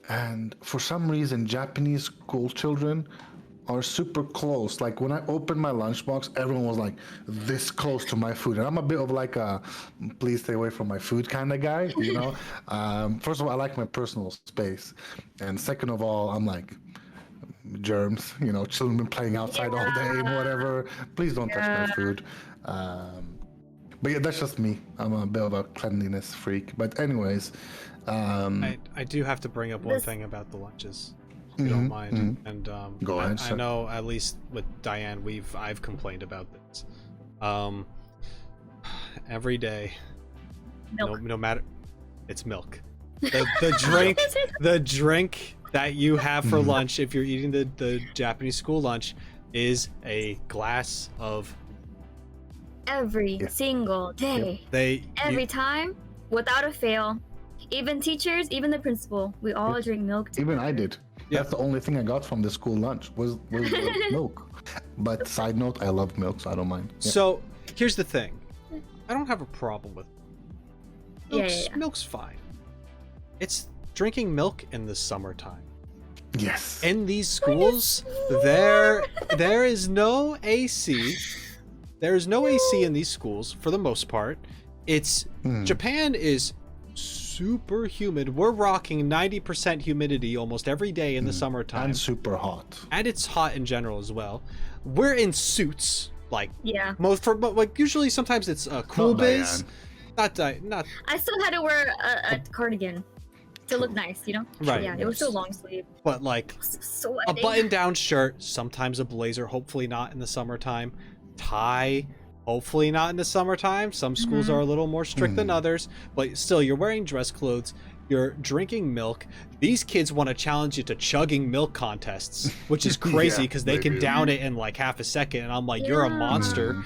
And for some reason, Japanese school children are super close. Like when I opened my lunchbox, everyone was like this close to my food. And I'm a bit of like a please stay away from my food kind of guy, First of all, I like my personal space. And second of all, I'm like, germs, children playing outside all day and whatever. Please don't touch my food. But yeah, that's just me. I'm a bit of a cleanliness freak. But anyways, I do have to bring up one thing about the lunches, if you don't mind. And go ahead. I know at least with Diane, I've complained about this. Every day, no matter, it's milk. The drink that you have for lunch, if you're eating the Japanese school lunch, is a glass of every Yeah. single day. Every You, time, without a fail. Even teachers, even the principal, we all Yep. drink milk. Even I did. Yeah. That's the only thing I got from the school lunch was milk. But side note, I love milk, so I don't mind. Yeah. So here's the thing. I don't have a problem with milk's, Yeah. milk's fine. It's drinking milk in the summertime. Yes. In these schools, there is no AC. There is no AC in these schools for the most part. It's Japan is super humid. We're rocking 90% humidity almost every day in the summertime. And super hot. And it's hot in general as well. We're in suits, like Yeah. like usually sometimes it's cool Not biz. Diane. Not I still had to wear a cardigan to look nice, you know? Right. Yeah, it was still long sleeve. but like So a button-down shirt, sometimes a blazer, hopefully not in the summertime. Tie, hopefully not in the summertime. Some schools are a little more strict than others, but still, you're wearing dress clothes. You're drinking milk. These kids want to challenge you to chugging milk contests, which is crazy Yeah, because they they can do. down it in like half a second, and I'm like, you're a monster.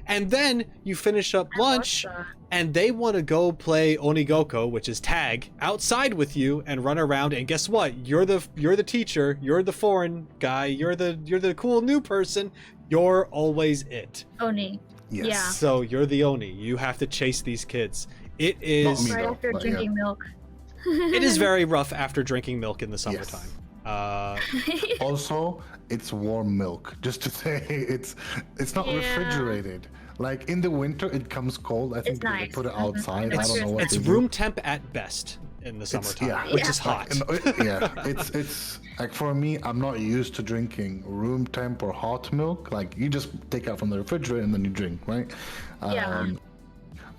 And then you finish up lunch, and they want to go play Onigoko, which is tag, outside with you and run around. And guess what? You're the teacher. You're the foreign guy. You're the cool new person. You're always it. Oni. Yes. Yeah. So you're the Oni. You have to chase these kids. It Not is me. Right though, after but drinking milk. it is very rough after drinking milk in the summertime. Also, it's warm milk. Just to say, it's not Yeah. refrigerated. Like in the winter, it comes cold. I think It's they nice. put it Mhm. outside. It's I don't know what It's they do. room temp at best in the summertime, yeah. which Yeah. is hot. Yeah, it's like for me, I'm not used to drinking room temp or hot milk. Like you just take out from the refrigerator and then you drink, right? Yeah.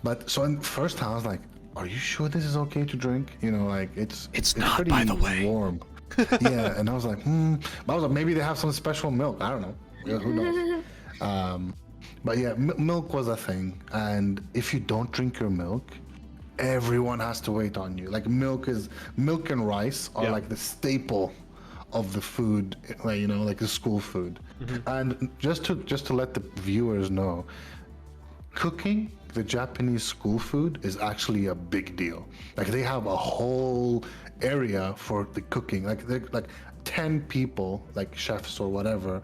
But so in first time I was like, are you sure this is okay to drink? You know, like it's not, pretty by the way. warm. Yeah, and I was like, But I was like, maybe they have some special milk. I don't know. Yeah, who knows? But yeah, milk was a thing, and if you don't drink your milk, everyone has to wait on you. Like milk and rice are Yeah. like the staple of the food, like, you know, like the school food. And just to let the viewers know, cooking the Japanese school food is actually a big deal. Like they have a whole area for the cooking. Like 10 people, like chefs or whatever,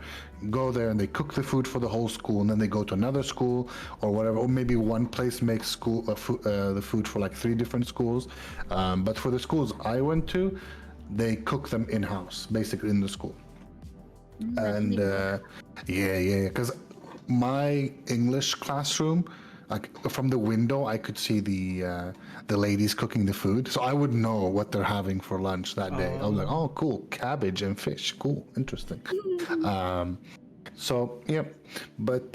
go there and they cook the food for the whole school, and then they go to another school or whatever, or maybe one place makes school the food for like 3 different schools. But for the schools I went to, they cook them in-house, basically in the school. And yeah, because my English classroom, like from the window, I could see the ladies cooking the food, so I would know what they're having for lunch that day. I was like, oh, cool, cabbage and fish, cool, interesting. So yeah, but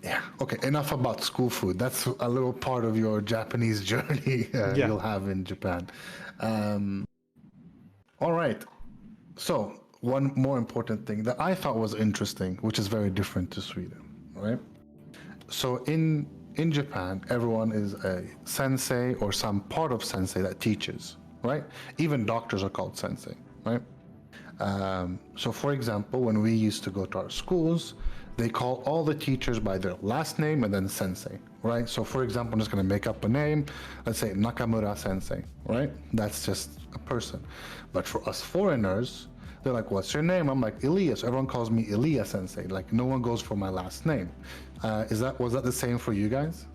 yeah, okay. Enough about school food. That's a little part of your Japanese journey you'll have in Japan. All right. So one more important thing that I thought was interesting, which is very different to Sweden, right? So in Japan, everyone is a sensei or some part of sensei that teaches, right? Even doctors are called sensei, right? So for example, when we used to go to our schools, they call all the teachers by their last name and then sensei, right? So for example, I'm just going to make up a name. Let's say Nakamura sensei, right? That's just a person. But for us foreigners, they're like, what's your name? I'm like, Elia. So everyone calls me Elia sensei. Like no one goes for my last name. Was that the same for you guys?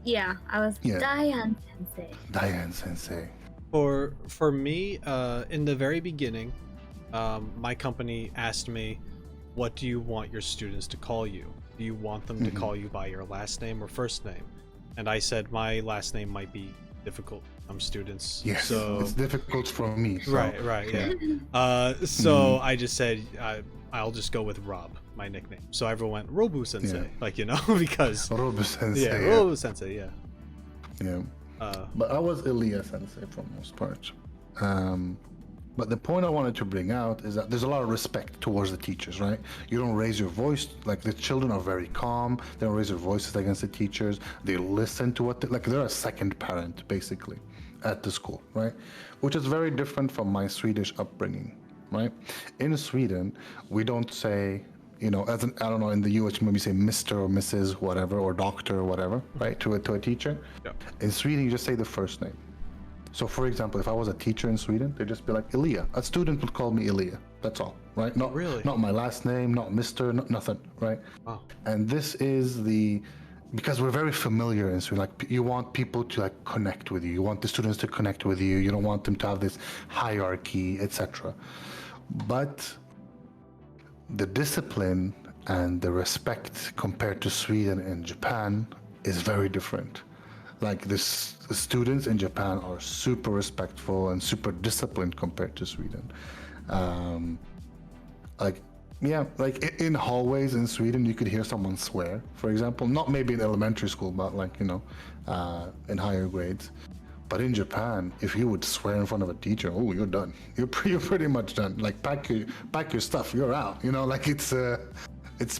Yeah, I was Yeah. Diane Sensei. Diane sensei. For me, in the very beginning, my company asked me, what do you want your students to call you? Do you want them to call you by your last name or first name? And I said my last name might be difficult. Students. Yes, So it's difficult for me. So. right, yeah. So I just said I'll just go with Rob, my nickname. So everyone went Robu Sensei, Yeah. like, you know, because Robu sensei. yeah, Robu Sensei, yeah. Yeah. But I was Elia sensei for the most part. But the point I wanted to bring out is that there's a lot of respect towards the teachers, right? You don't raise your voice. Like the children are very calm. They don't raise their voices against the teachers. They listen to like they're a second parent basically at the school, right? Which is very different from my Swedish upbringing, right? In Sweden, we don't say, as I don't know, in the US, maybe say Mr. or Mrs. whatever, or Doctor or whatever, right? To a teacher. Yeah. In Sweden, you just say the first name. So, for example, if I was a teacher in Sweden, they'd just be like Elia. A student would call me Elia. That's all, right? Not really, not my last name, not Mr. Nothing, right? Oh. And this is because we're very familiar in Sweden. Like, you want people to like connect with you. You want the students to connect with you. You don't want them to have this hierarchy, etc. But the discipline and the respect compared to Sweden and Japan is very different. Like the students in Japan are super respectful and super disciplined compared to Sweden. Like in hallways in Sweden, you could hear someone swear, for example. Not maybe in elementary school, but like, in higher grades. But in Japan, if you would swear in front of a teacher, oh, you're done. You're pretty much done. Like, pack your stuff, you're out. Like it's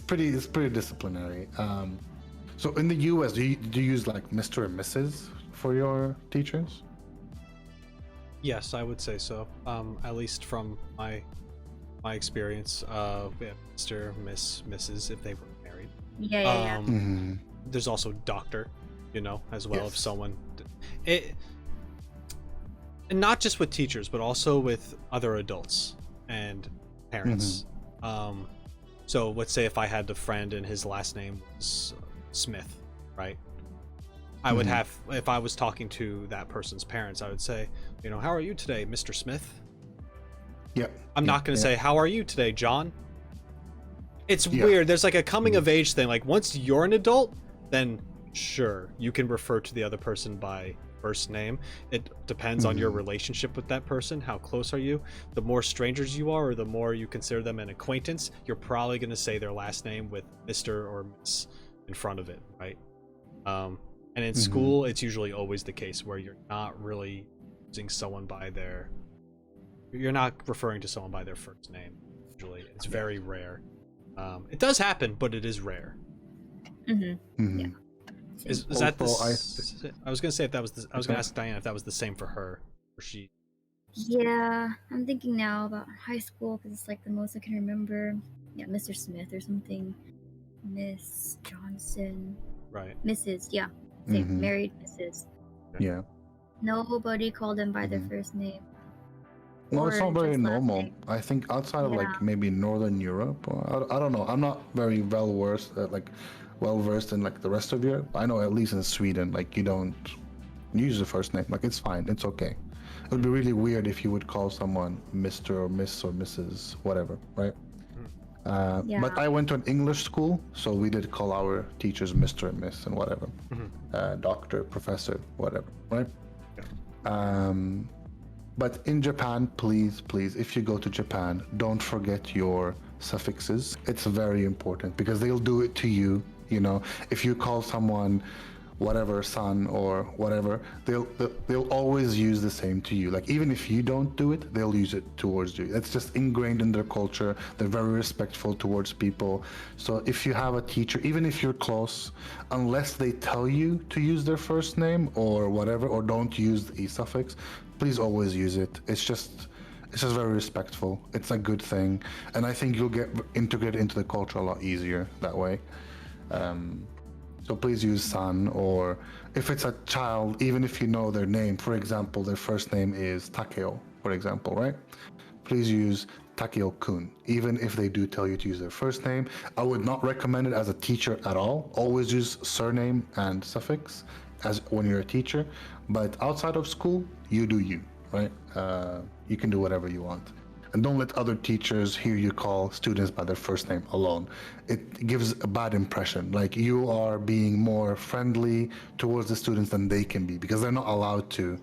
pretty disciplinary. So in the US, do you use like Mr. and Mrs. for your teachers? Yes, I would say so. At least from my experience, Mr., Miss, Mrs. if they were married. Yeah. Mm-hmm. There's also Doctor, as well. Yes. If someone, and not just with teachers, but also with other adults and parents. Mm-hmm. So let's say if I had a friend and his last name was Smith, right? I would have, if I was talking to that person's parents, I would say, how are you today, Mr. Smith? Yeah. I'm not going to say, how are you today, John? It's Yeah. weird. There's like a coming of age thing. Like, once you're an adult, then sure, you can refer to the other person by first name. It depends on your relationship with that person. How close are you? The more strangers you are, or the more you consider them an acquaintance, you're probably going to say their last name with Mr. or Miss in front of it, right? And in school, it's usually always the case where you're not really using someone you're not referring to someone by their first name. Usually, it's very rare. It does happen, but it is rare. Yeah. Is that the? I was gonna say if that was. I was gonna ask Diane if that was the same for her, or she. Yeah, I'm thinking now about high school because it's like the most I can remember. Yeah, Mr. Smith or something. Miss Johnson. Right. Mrs. Yeah. Same. Married Mrs. Yeah. Nobody called them by their first name. No, it's Or not very just last normal. name. I think outside of Yeah. like maybe Northern Europe, or I don't know. I'm not very well versed in like the rest of Europe. I know at least in Sweden, like you don't use the first name. Like it's fine, it's okay. It would be really weird if you would call someone Mr. or Miss or Mrs. whatever, right? Yeah. But I went to an English school, so we did call our teachers Mr. and Miss and whatever, doctor, professor, whatever, right? But in Japan, please, if you go to Japan, don't forget your suffixes. It's very important because they'll do it to you. If you call someone whatever son or whatever, they'll always use the same to you. Like even if you don't do it, they'll use it towards you. It's just ingrained in their culture. They're very respectful towards people. So if you have a teacher, even if you're close, unless they tell you to use their first name or whatever, or don't use the suffix, please always use it. It's just very respectful. It's a good thing, and I think you'll get integrated into the culture a lot easier that way. So please use san, or if it's a child, even if you know their name, for example, their first name is Takeo, for example, right? Please use Takeo-kun, even if they do tell you to use their first name. I would not recommend it as a teacher at all. Always use surname and suffix as when you're a teacher, but outside of school, you do you, right? You can do whatever you want. And don't let other teachers hear you call students by their first name alone. It gives a bad impression, like you are being more friendly towards the students than they can be, because they're not allowed to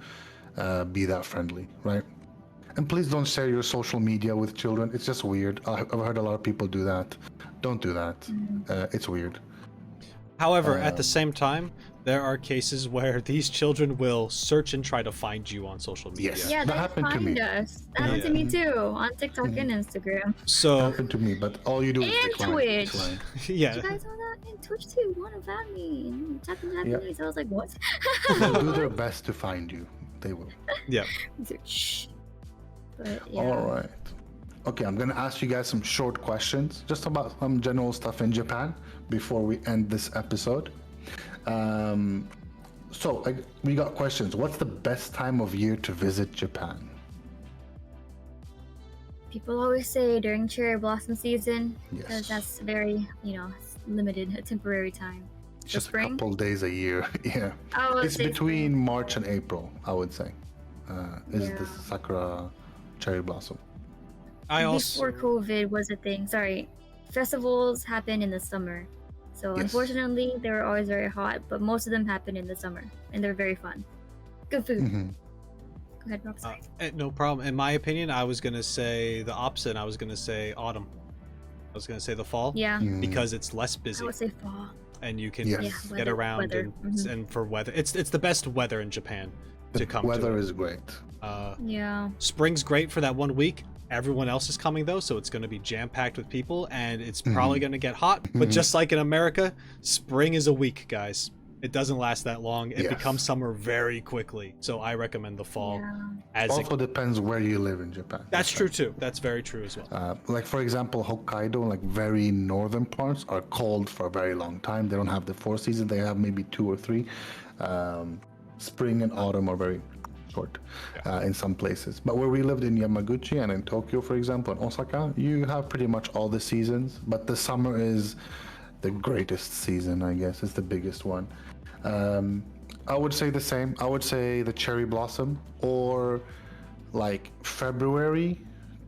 be that friendly, right? And please don't share your social media with children. It's just weird. I've heard a lot of people do that. Don't do that. It's weird. However, at the same time, there are cases where these children will search and try to find you on social media. Yes. Yeah, That they happened to find me. us. That happened to me too on TikTok and Instagram. So, Happened to me, but all you do is And decline. Twitch. Decline. yeah. You guys know that in Twitch too? One of me and talking Japanese. I was like, what? They'll do their best to find you. They will. Yeah. Shh. But yeah. All right. Okay, I'm gonna ask you guys some short questions, just about some general stuff in Japan before we end this episode. We got questions. What's the best time of year to visit Japan? People always say during cherry blossom season, Yes. because that's very, limited, a temporary time. It's The just spring? a couple days a year. Yeah. I would It's say between spring. March and April, I would say. Is the Yeah. sakura cherry blossom. I also Before COVID was a thing. Sorry, festivals happen in the summer, so Yes. unfortunately they were always very hot. But most of them happen in the summer, and they're very fun. Good food. Mhm. Go ahead, Rob. Sorry. no problem. In my opinion, I was gonna say the opposite. I was gonna say autumn. I was gonna say the fall Yeah, Mm. because it's less I busy would say fall. and you can Yes. Yeah, get weather- around weather. Mhm. and for weather. It's the best weather in Japan The to come weather to. is great. Yeah. Spring's great for that 1 week. Everyone else is coming though, so it's going to be jam packed with people, and it's probably going to get hot. But Mhm. just like in America, spring is a week, guys. It doesn't last that long. It Yes. becomes summer very quickly. So I recommend the fall. Yeah. As Also depends where you live in Japan. that's true too. That's very true as well. Like for example, Hokkaido, like very northern parts, are cold for a very long time. They don't have the 4 seasons. They have maybe 2 or 3. Spring and autumn are very short in some places. But where we lived in Yamaguchi and in Tokyo, for example, and Osaka, you have pretty much all the seasons. But the summer is the greatest season, I guess. It's the biggest one. I would say the same. I would say the cherry blossom, or like February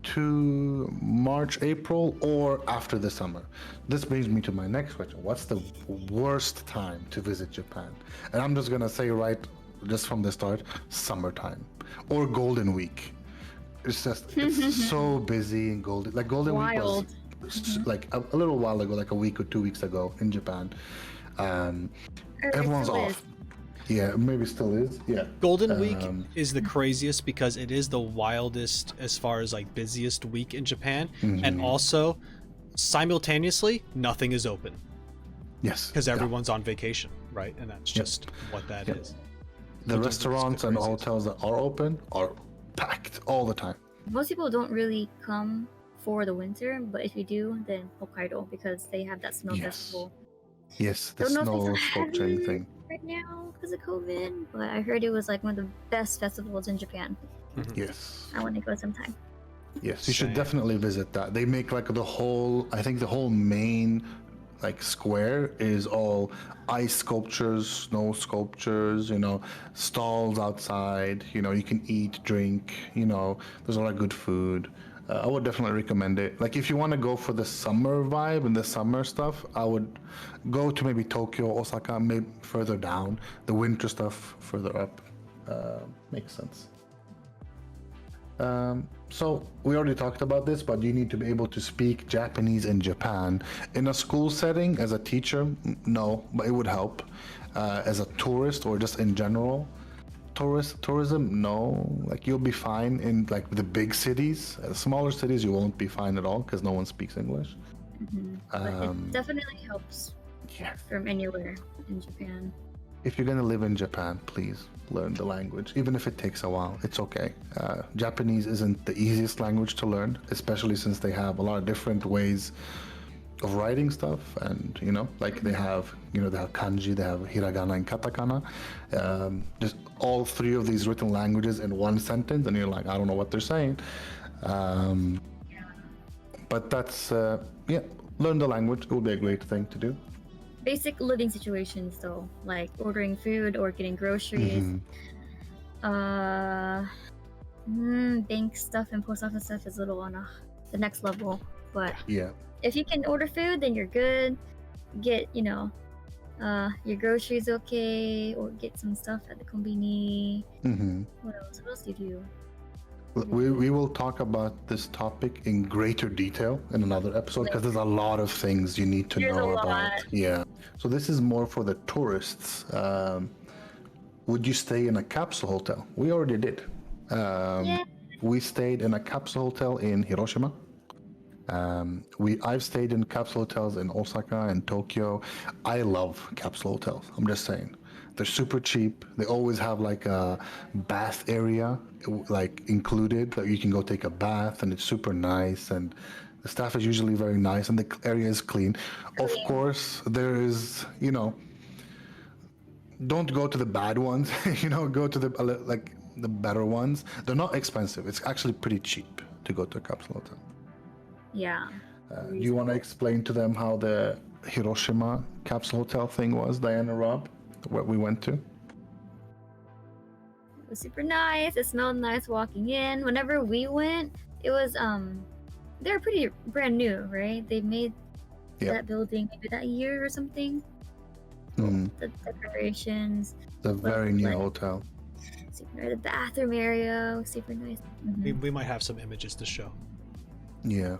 to March, April, or after the summer. This brings me to my next question. What's the worst time to visit Japan? And I'm just gonna say just from the start, summertime or Golden Week. It's so busy in Golden Week Wild. was like a little while ago, like a week or 2 weeks ago in Japan. Or it Everyone's still is. off. Yeah, maybe still is. Yeah. Golden Week Um, is the craziest because it is the wildest as far as like busiest week in Japan, and Mhm. also simultaneously nothing is open Yes. because yeah. everyone's on vacation, right? And that's Yep. just what that Yep. is. The which is the restaurants and the craziest. hotels that are open are packed all the time. Most people don't really come for the winter, but if you do, then Hokkaido, because they have that snow Yes. festival. Yes, the Don't know if snow it's sculpturing heavy thing. right now because of COVID, but I heard it was like one of the best festivals in Japan. Yes. I want to go sometime. Yes, you should Same. definitely visit that. They make like I think the whole main like square is all ice sculptures, snow sculptures, stalls outside, you can eat, drink, there's a lot of good food. I would definitely recommend it. Like if you want to go for the summer vibe and the summer stuff, I would go to maybe Tokyo, Osaka, maybe further down. The winter stuff further up. Makes sense. So we already talked about this, but you need to be able to speak Japanese in Japan. In a school setting, as a teacher, no, but it would help. As a tourist or just in general, tourism, no. Like you'll be fine in like the big cities. Smaller cities, you won't be fine at all because no one speaks English. But Um, it definitely helps Yes. from anywhere in Japan. If you're gonna live in Japan, please learn the language, even if it takes a while. It's okay. Japanese isn't the easiest language to learn, especially since they have a lot of different ways of writing stuff, and like they have kanji, they have hiragana and katakana. Just all 3 of these written languages in one sentence, and you're like, I don't know what they're saying. But that's learn the language. It will be a great thing to do. Basic living situations, though, like ordering food or getting groceries. Bank stuff and post office stuff is a little on the next level. But Yeah. if you can order food, then you're good. Get your groceries okay, or get some stuff at the konbini. hmm What else? What else do you do? We will talk about this topic in greater detail in another episode because there's a lot of things you need to There's know a about. lot. Yeah. So this is more for the tourists. Would you stay in a capsule hotel? We already did. Yeah. We stayed in a capsule hotel in Hiroshima. I've stayed in capsule hotels in Osaka and Tokyo. I love capsule hotels. I'm just saying. They're super cheap. They always have like a bath area, like included, that you can go take a bath, and it's super nice. And the staff is usually very nice, and the area is clean. Of course, there is, don't go to the bad ones. Go to the like the better ones. They're not expensive. It's actually pretty cheap to go to a capsule hotel. Yeah. Do you want to explain to them how the Hiroshima capsule hotel thing was, Diane and Rob, what we went to? It was super nice. It smelled nice walking in. Whenever we went, it was they're pretty brand new, right? They made that building maybe that year or something. The decorations. The very new hotel. Super, the bathroom area was super nice. We might have some images to show. Yeah.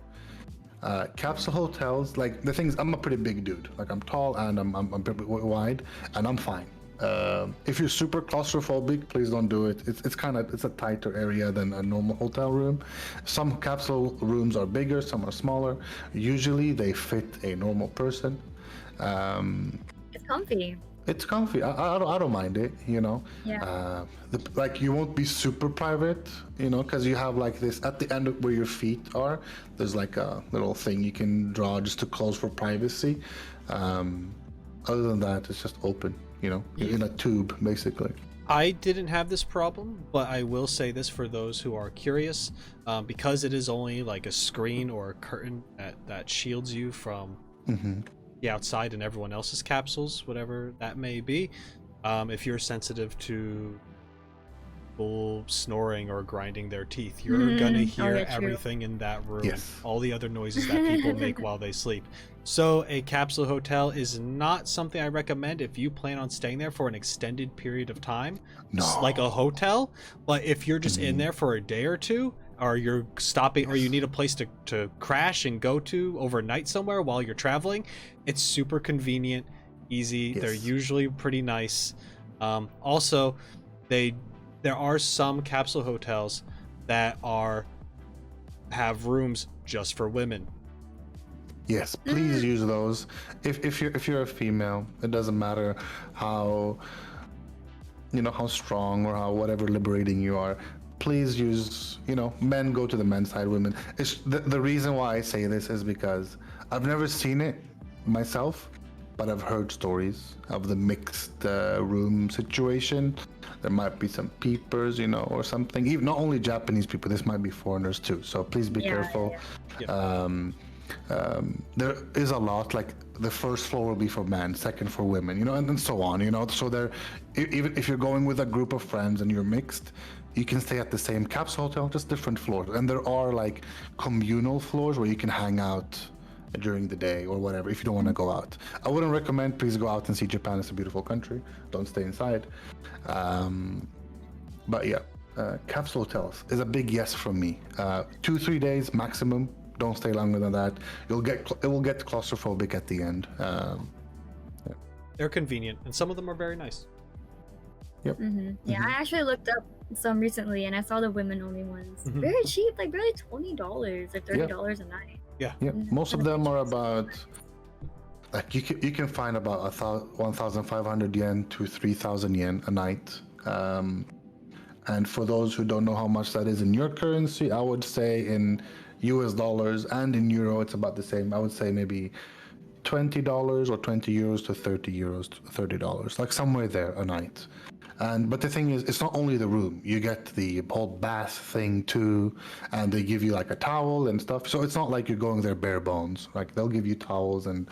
Capsule hotels, like the things, I'm a pretty big dude. Like I'm tall and I'm pretty wide, and I'm fine. If you're super claustrophobic, please don't do it. It's a tighter area than a normal hotel room. Some capsule rooms are bigger, some are smaller. Usually they fit a normal person. It's comfy. It's comfy. I don't mind it, Yeah. Like you won't be super private, because you have like this at the end of where your feet are. There's like a little thing you can draw just to close for privacy. Other than that, it's just open, You're in a tube basically. I didn't have this problem, but I will say this for those who are curious, because it is only like a screen or a curtain that shields you from the outside and everyone else's capsules, whatever that may be. If you're sensitive to people snoring or grinding their teeth, you're gonna hear everything in that room. Yes. All the other noises that people make while they sleep. So a capsule hotel is not something I recommend if you plan on staying there for an extended period of time. No. Like a hotel. But if you're just in there for a day or two, or you're stopping, or you need a place to crash and go to overnight somewhere while you're traveling, it's super convenient, easy. Yes. They're usually pretty nice. Also, there are some capsule hotels that have rooms just for women. Yes, please use those. If you're a female, it doesn't matter how how strong or how whatever liberating you are. Please use, men go to the men's side, women. It's the reason why I say this is because I've never seen it myself, but I've heard stories of the mixed room situation. There might be some peepers, or something. Even not only Japanese people, this might be foreigners too. So please be careful. Yeah. There is a lot, like the first floor will be for men, second for women, and so on, So there, even if you're going with a group of friends and you're mixed, you can stay at the same capsule hotel, just different floors. And there are like communal floors where you can hang out during the day or whatever if you don't want to go out. I wouldn't recommend, please go out and see Japan. It's a beautiful country. Don't stay inside. But yeah, capsule hotels is a big yes from me. 2-3 days maximum. Don't stay longer than that. It will get claustrophobic at the end. They're convenient, and some of them are very nice. Yep. Yeah, I actually looked up some recently, and I saw the women-only ones. Very cheap, like barely $20 or $30 a night. Yeah. Most of them are about, like you can find about 1,500 yen to 3,000 yen a night. And for those who don't know how much that is in your currency, I would say in US dollars and in euro, it's about the same. I would say maybe $20 or 20 euros to 30 euros to $30, like somewhere there a night. But the thing is, it's not only the room. You get the whole bath thing too, and they give you like a towel and stuff. So it's not like you're going there bare bones. Like they'll give you towels and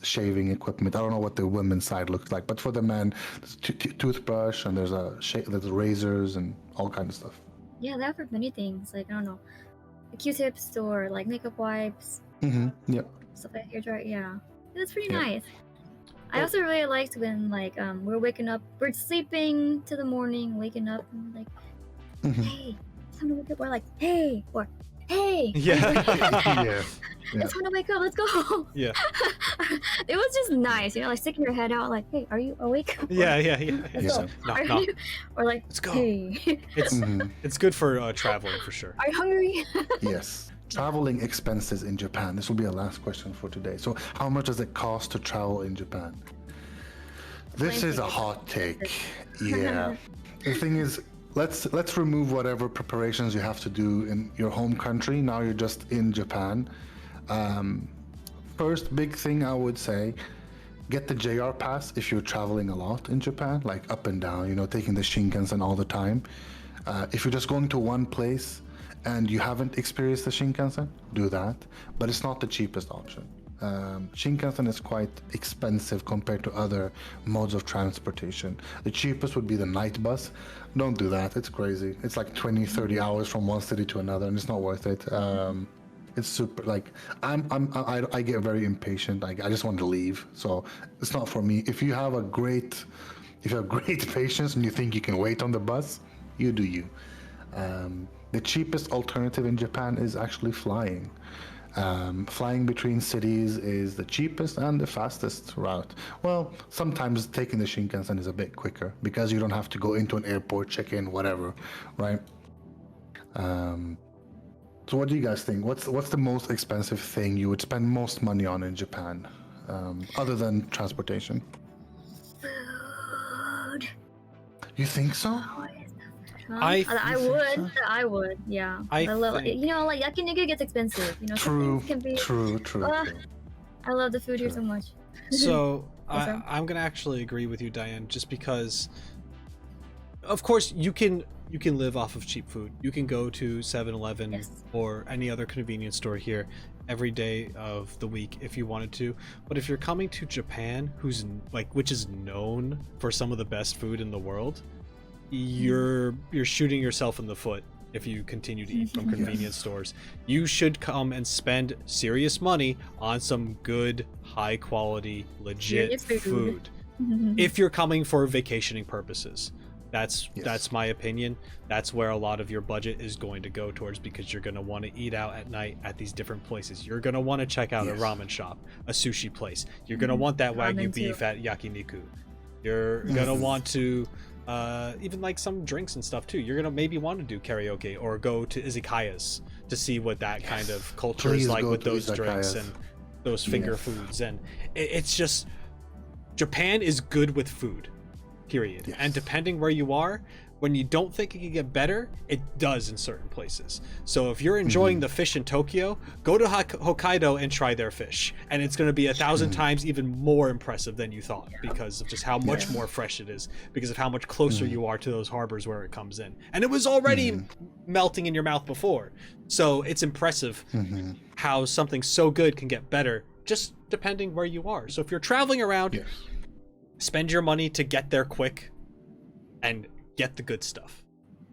shaving equipment. I don't know what the women's side looks like, but for the men, there's toothbrush and there's razors and all kinds of stuff. Yeah, they offer many things. Like, I don't know, Q-tips or like makeup wipes. Yeah. Stuff like hair dryer. Yeah, it was pretty nice. I also really liked when we're waking up, we're sleeping to the morning, waking up, and we're like, hey, it's time to wake up. We're like, hey, or hey. Yeah. Yeah. It's time to wake up. Let's go. Yeah. It was just nice, like sticking your head out, like, hey, are you awake? Yeah. Let's go. No. Or like, Let's go. hey, It's good for traveling for sure. are you hungry? Yes. Traveling expenses in Japan. This will be our last question for today. So how much does it cost to travel in Japan? This is a hot take. Yeah. The thing is, let's remove whatever preparations you have to do in your home country. Now you're just in Japan. First big thing I would say, get the JR pass if you're traveling a lot in Japan, like up and down, taking the Shinkansen all the time. If you're just going to one place and you haven't experienced the Shinkansen, do that. But it's not the cheapest option. Shinkansen is quite expensive compared to other modes of transportation. The cheapest would be the night bus. Don't do that. It's crazy. It's like 20-30 hours from one city to another, and it's not worth it. It's super, like, I get very impatient. I just want to leave, so it's not for me. If you have great patience and you think you can wait on the bus, you do you. The cheapest alternative in Japan is actually flying. Flying between cities is the cheapest and the fastest route. Well, sometimes taking the Shinkansen is a bit quicker because you don't have to go into an airport, check in, whatever, right? So what do you guys think? What's the most expensive thing you would spend most money on in Japan, other than transportation? Food. You think so? I would, yeah. I love, like yakiniku gets expensive. True. Can be, True. I love the food here so much. So I'm gonna actually agree with you, Diane, just because, of course, you can live off of cheap food. You can go to 7-Eleven or any other convenience store here every day of the week if you wanted to. But if you're coming to Japan, which is known for some of the best food in the world, you're shooting yourself in the foot if you continue to eat from convenience stores. You should come and spend serious money on some good, high quality, legit food. If you're coming for vacationing purposes. That's my opinion. That's where a lot of your budget is going to go towards, because you're going to want to eat out at night at these different places. You're going to want to check out a ramen shop, a sushi place. You're going to want that wagyu beef at yakiniku. You're going to want to even like some drinks and stuff too. You're going to maybe want to do karaoke or go to izakayas to see what that kind of culture is like with those drinks and those finger foods. And it's just, Japan is good with food. Period. And depending where you are, when you don't think it can get better, it does in certain places. So if you're enjoying the fish in Tokyo, go to Hokkaido and try their fish, and it's going to be 1,000 times even more impressive than you thought, because of just how much more fresh it is, because of how much closer you are to those harbors where it comes in, and it was already melting in your mouth before. So it's impressive how something so good can get better, just depending where you are. So if you're traveling around, spend your money to get there quick and get the good stuff.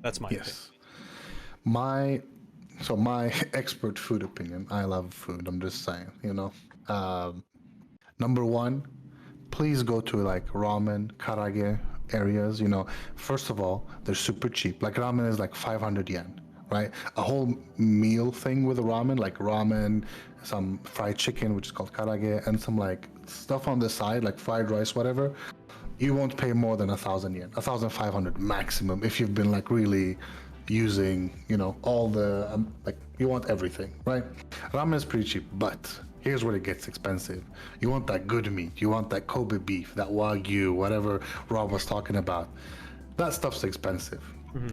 That's my opinion. My expert food opinion, I love food, I'm just saying, number one, please go to like ramen, karage areas. First of all, they're super cheap. Like ramen is like 500 yen, right? A whole meal thing with a ramen, like ramen, some fried chicken, which is called karage, and some like stuff on the side, like fried rice, whatever. You won't pay more than 1,000 yen, 1,500 maximum, if you've been like really using, all the, you want everything, right? Ramen is pretty cheap, but here's where it gets expensive. You want that good meat, you want that Kobe beef, that wagyu, whatever Rob was talking about. That stuff's expensive.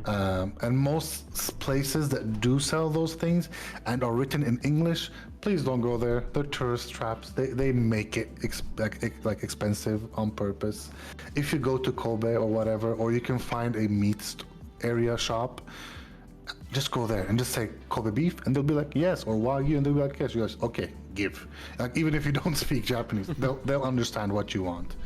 And most places that do sell those things and are written in English, please don't go there. They're tourist traps. They make it expensive on purpose. If you go to Kobe or whatever, or you can find a meat area shop, just go there and just say Kobe beef, and they'll be like yes, or wagyu, and they'll be like yes. You're like, okay, give. Like, even if you don't speak Japanese, they'll understand what you want.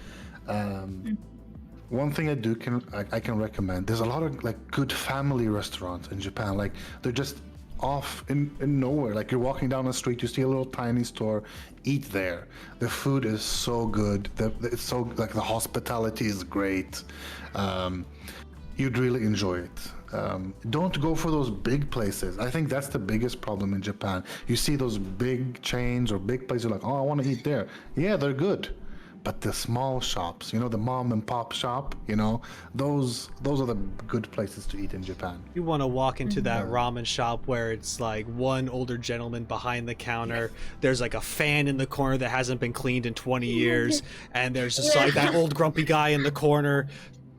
One thing I can recommend, there's a lot of like good family restaurants in Japan. Like, they're just off in nowhere. Like, you're walking down the street, you see a little tiny store, eat there. The food is so good. It's so, like, the hospitality is great. You'd really enjoy it. Don't go for those big places. I think that's the biggest problem in Japan. You see those big chains or big places, you're like, oh, I want to eat there. Yeah, they're good, but the small shops, the mom and pop shop, those are the good places to eat in Japan. You want to walk into that ramen shop where it's like one older gentleman behind the counter. There's like a fan in the corner that hasn't been cleaned in 20 years, and there's just like that old grumpy guy in the corner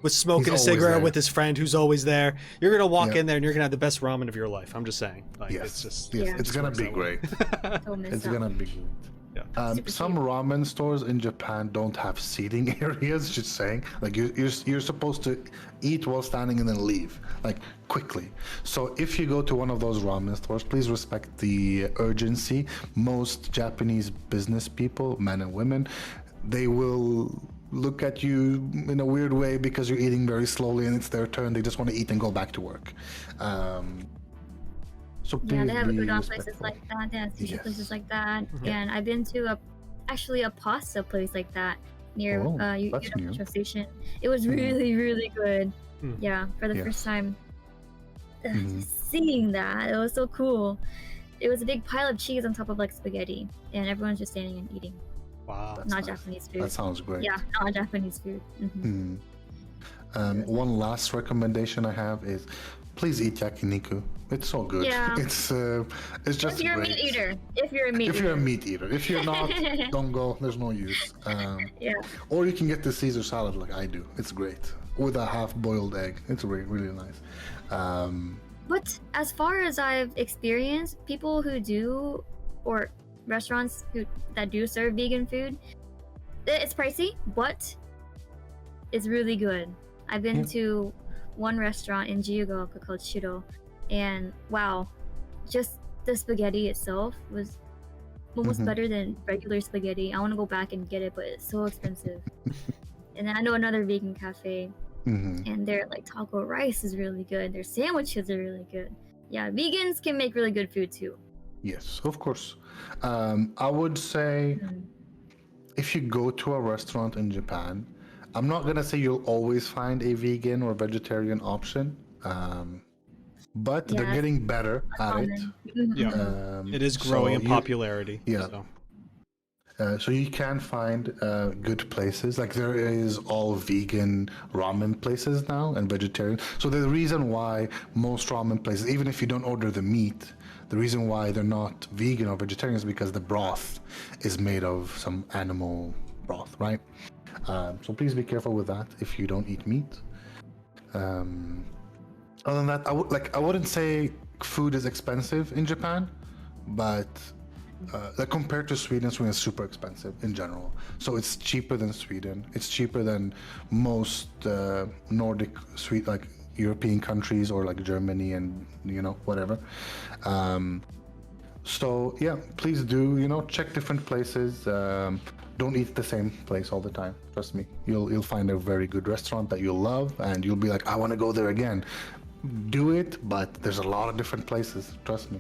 with smoking a cigarette with his friend who's always there. You're gonna walk in there and you're gonna have the best ramen of your life. I'm just saying. Like, it's just it's gonna be great. It's gonna be great. Yeah. Some ramen stores in Japan don't have seating areas. Just saying, like you're supposed to eat while standing and then leave, like quickly. So if you go to one of those ramen stores, please respect the urgency. Most Japanese business people, men and women, they will look at you in a weird way because you're eating very slowly and it's their turn. They just want to eat and go back to work. So please they have udon places like that. They have sushi places like that. And I've been to a pasta place like that near Metro Station. It was really, really good. Yeah, for the first time. Just seeing that, it was so cool. It was a big pile of cheese on top of like spaghetti, and everyone's just standing and eating. Wow. That's not nice. Japanese food. That sounds great. Yeah, not Japanese food. One last recommendation I have is please eat yakiniku. It's so good. Yeah. It's just If you're great. a meat eater. If you're a meat eater. If you're not, don't go. There's no use. Or you can get the Caesar salad like I do. It's great. With a half-boiled egg. It's really, really nice. But as far as I've experienced, people who do, or restaurants that do serve vegan food, it's pricey, but it's really good. I've been to one restaurant in Jiugaoka called Shiro, and wow, just the spaghetti itself was almost better than regular spaghetti. I want to go back and get it, but it's so expensive. And then I know another vegan cafe, and their like taco rice is really good. Their sandwiches are really good. Yeah, vegans can make really good food too. Yes, of course. I would say if you go to a restaurant in Japan, I'm not gonna say you'll always find a vegan or vegetarian option, but they're getting better at it. It is growing in popularity. So you can find good places. Like there is all vegan ramen places now and vegetarian. So the reason why most ramen places, even if you don't order the meat, the reason why they're not vegan or vegetarian is because the broth is made of some animal broth, right? So please be careful with that if you don't eat meat. Other than that, I wouldn't say food is expensive in Japan, but compared to Sweden is super expensive in general. So it's cheaper than Sweden. It's cheaper than most Nordic European countries or like Germany and whatever. So yeah, please do check different places. Don't eat the same place all the time. Trust me, you'll find a very good restaurant that you'll love, and you'll be like, I want to go there again. Do it, but there's a lot of different places. Trust me.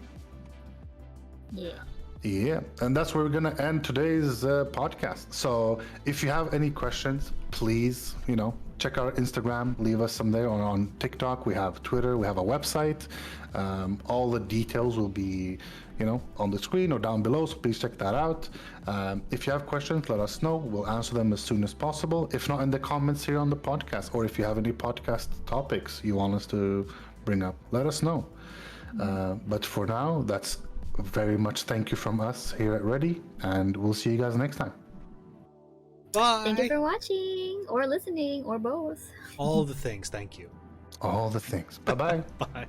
Yeah, and that's where we're gonna end today's podcast. So if you have any questions, please, check our Instagram, leave us some there, or on TikTok. We have Twitter, we have a website. All the details will be, on the screen or down below. So please check that out. If you have questions, let us know. We'll answer them as soon as possible. If not, in the comments here on the podcast, or if you have any podcast topics you want us to bring up, let us know. But for now, that's very much thank you from us here at Ready, and we'll see you guys next time. Bye. Thank you for watching or listening or both. All the things. Thank you. All the things. Bye-bye. Bye.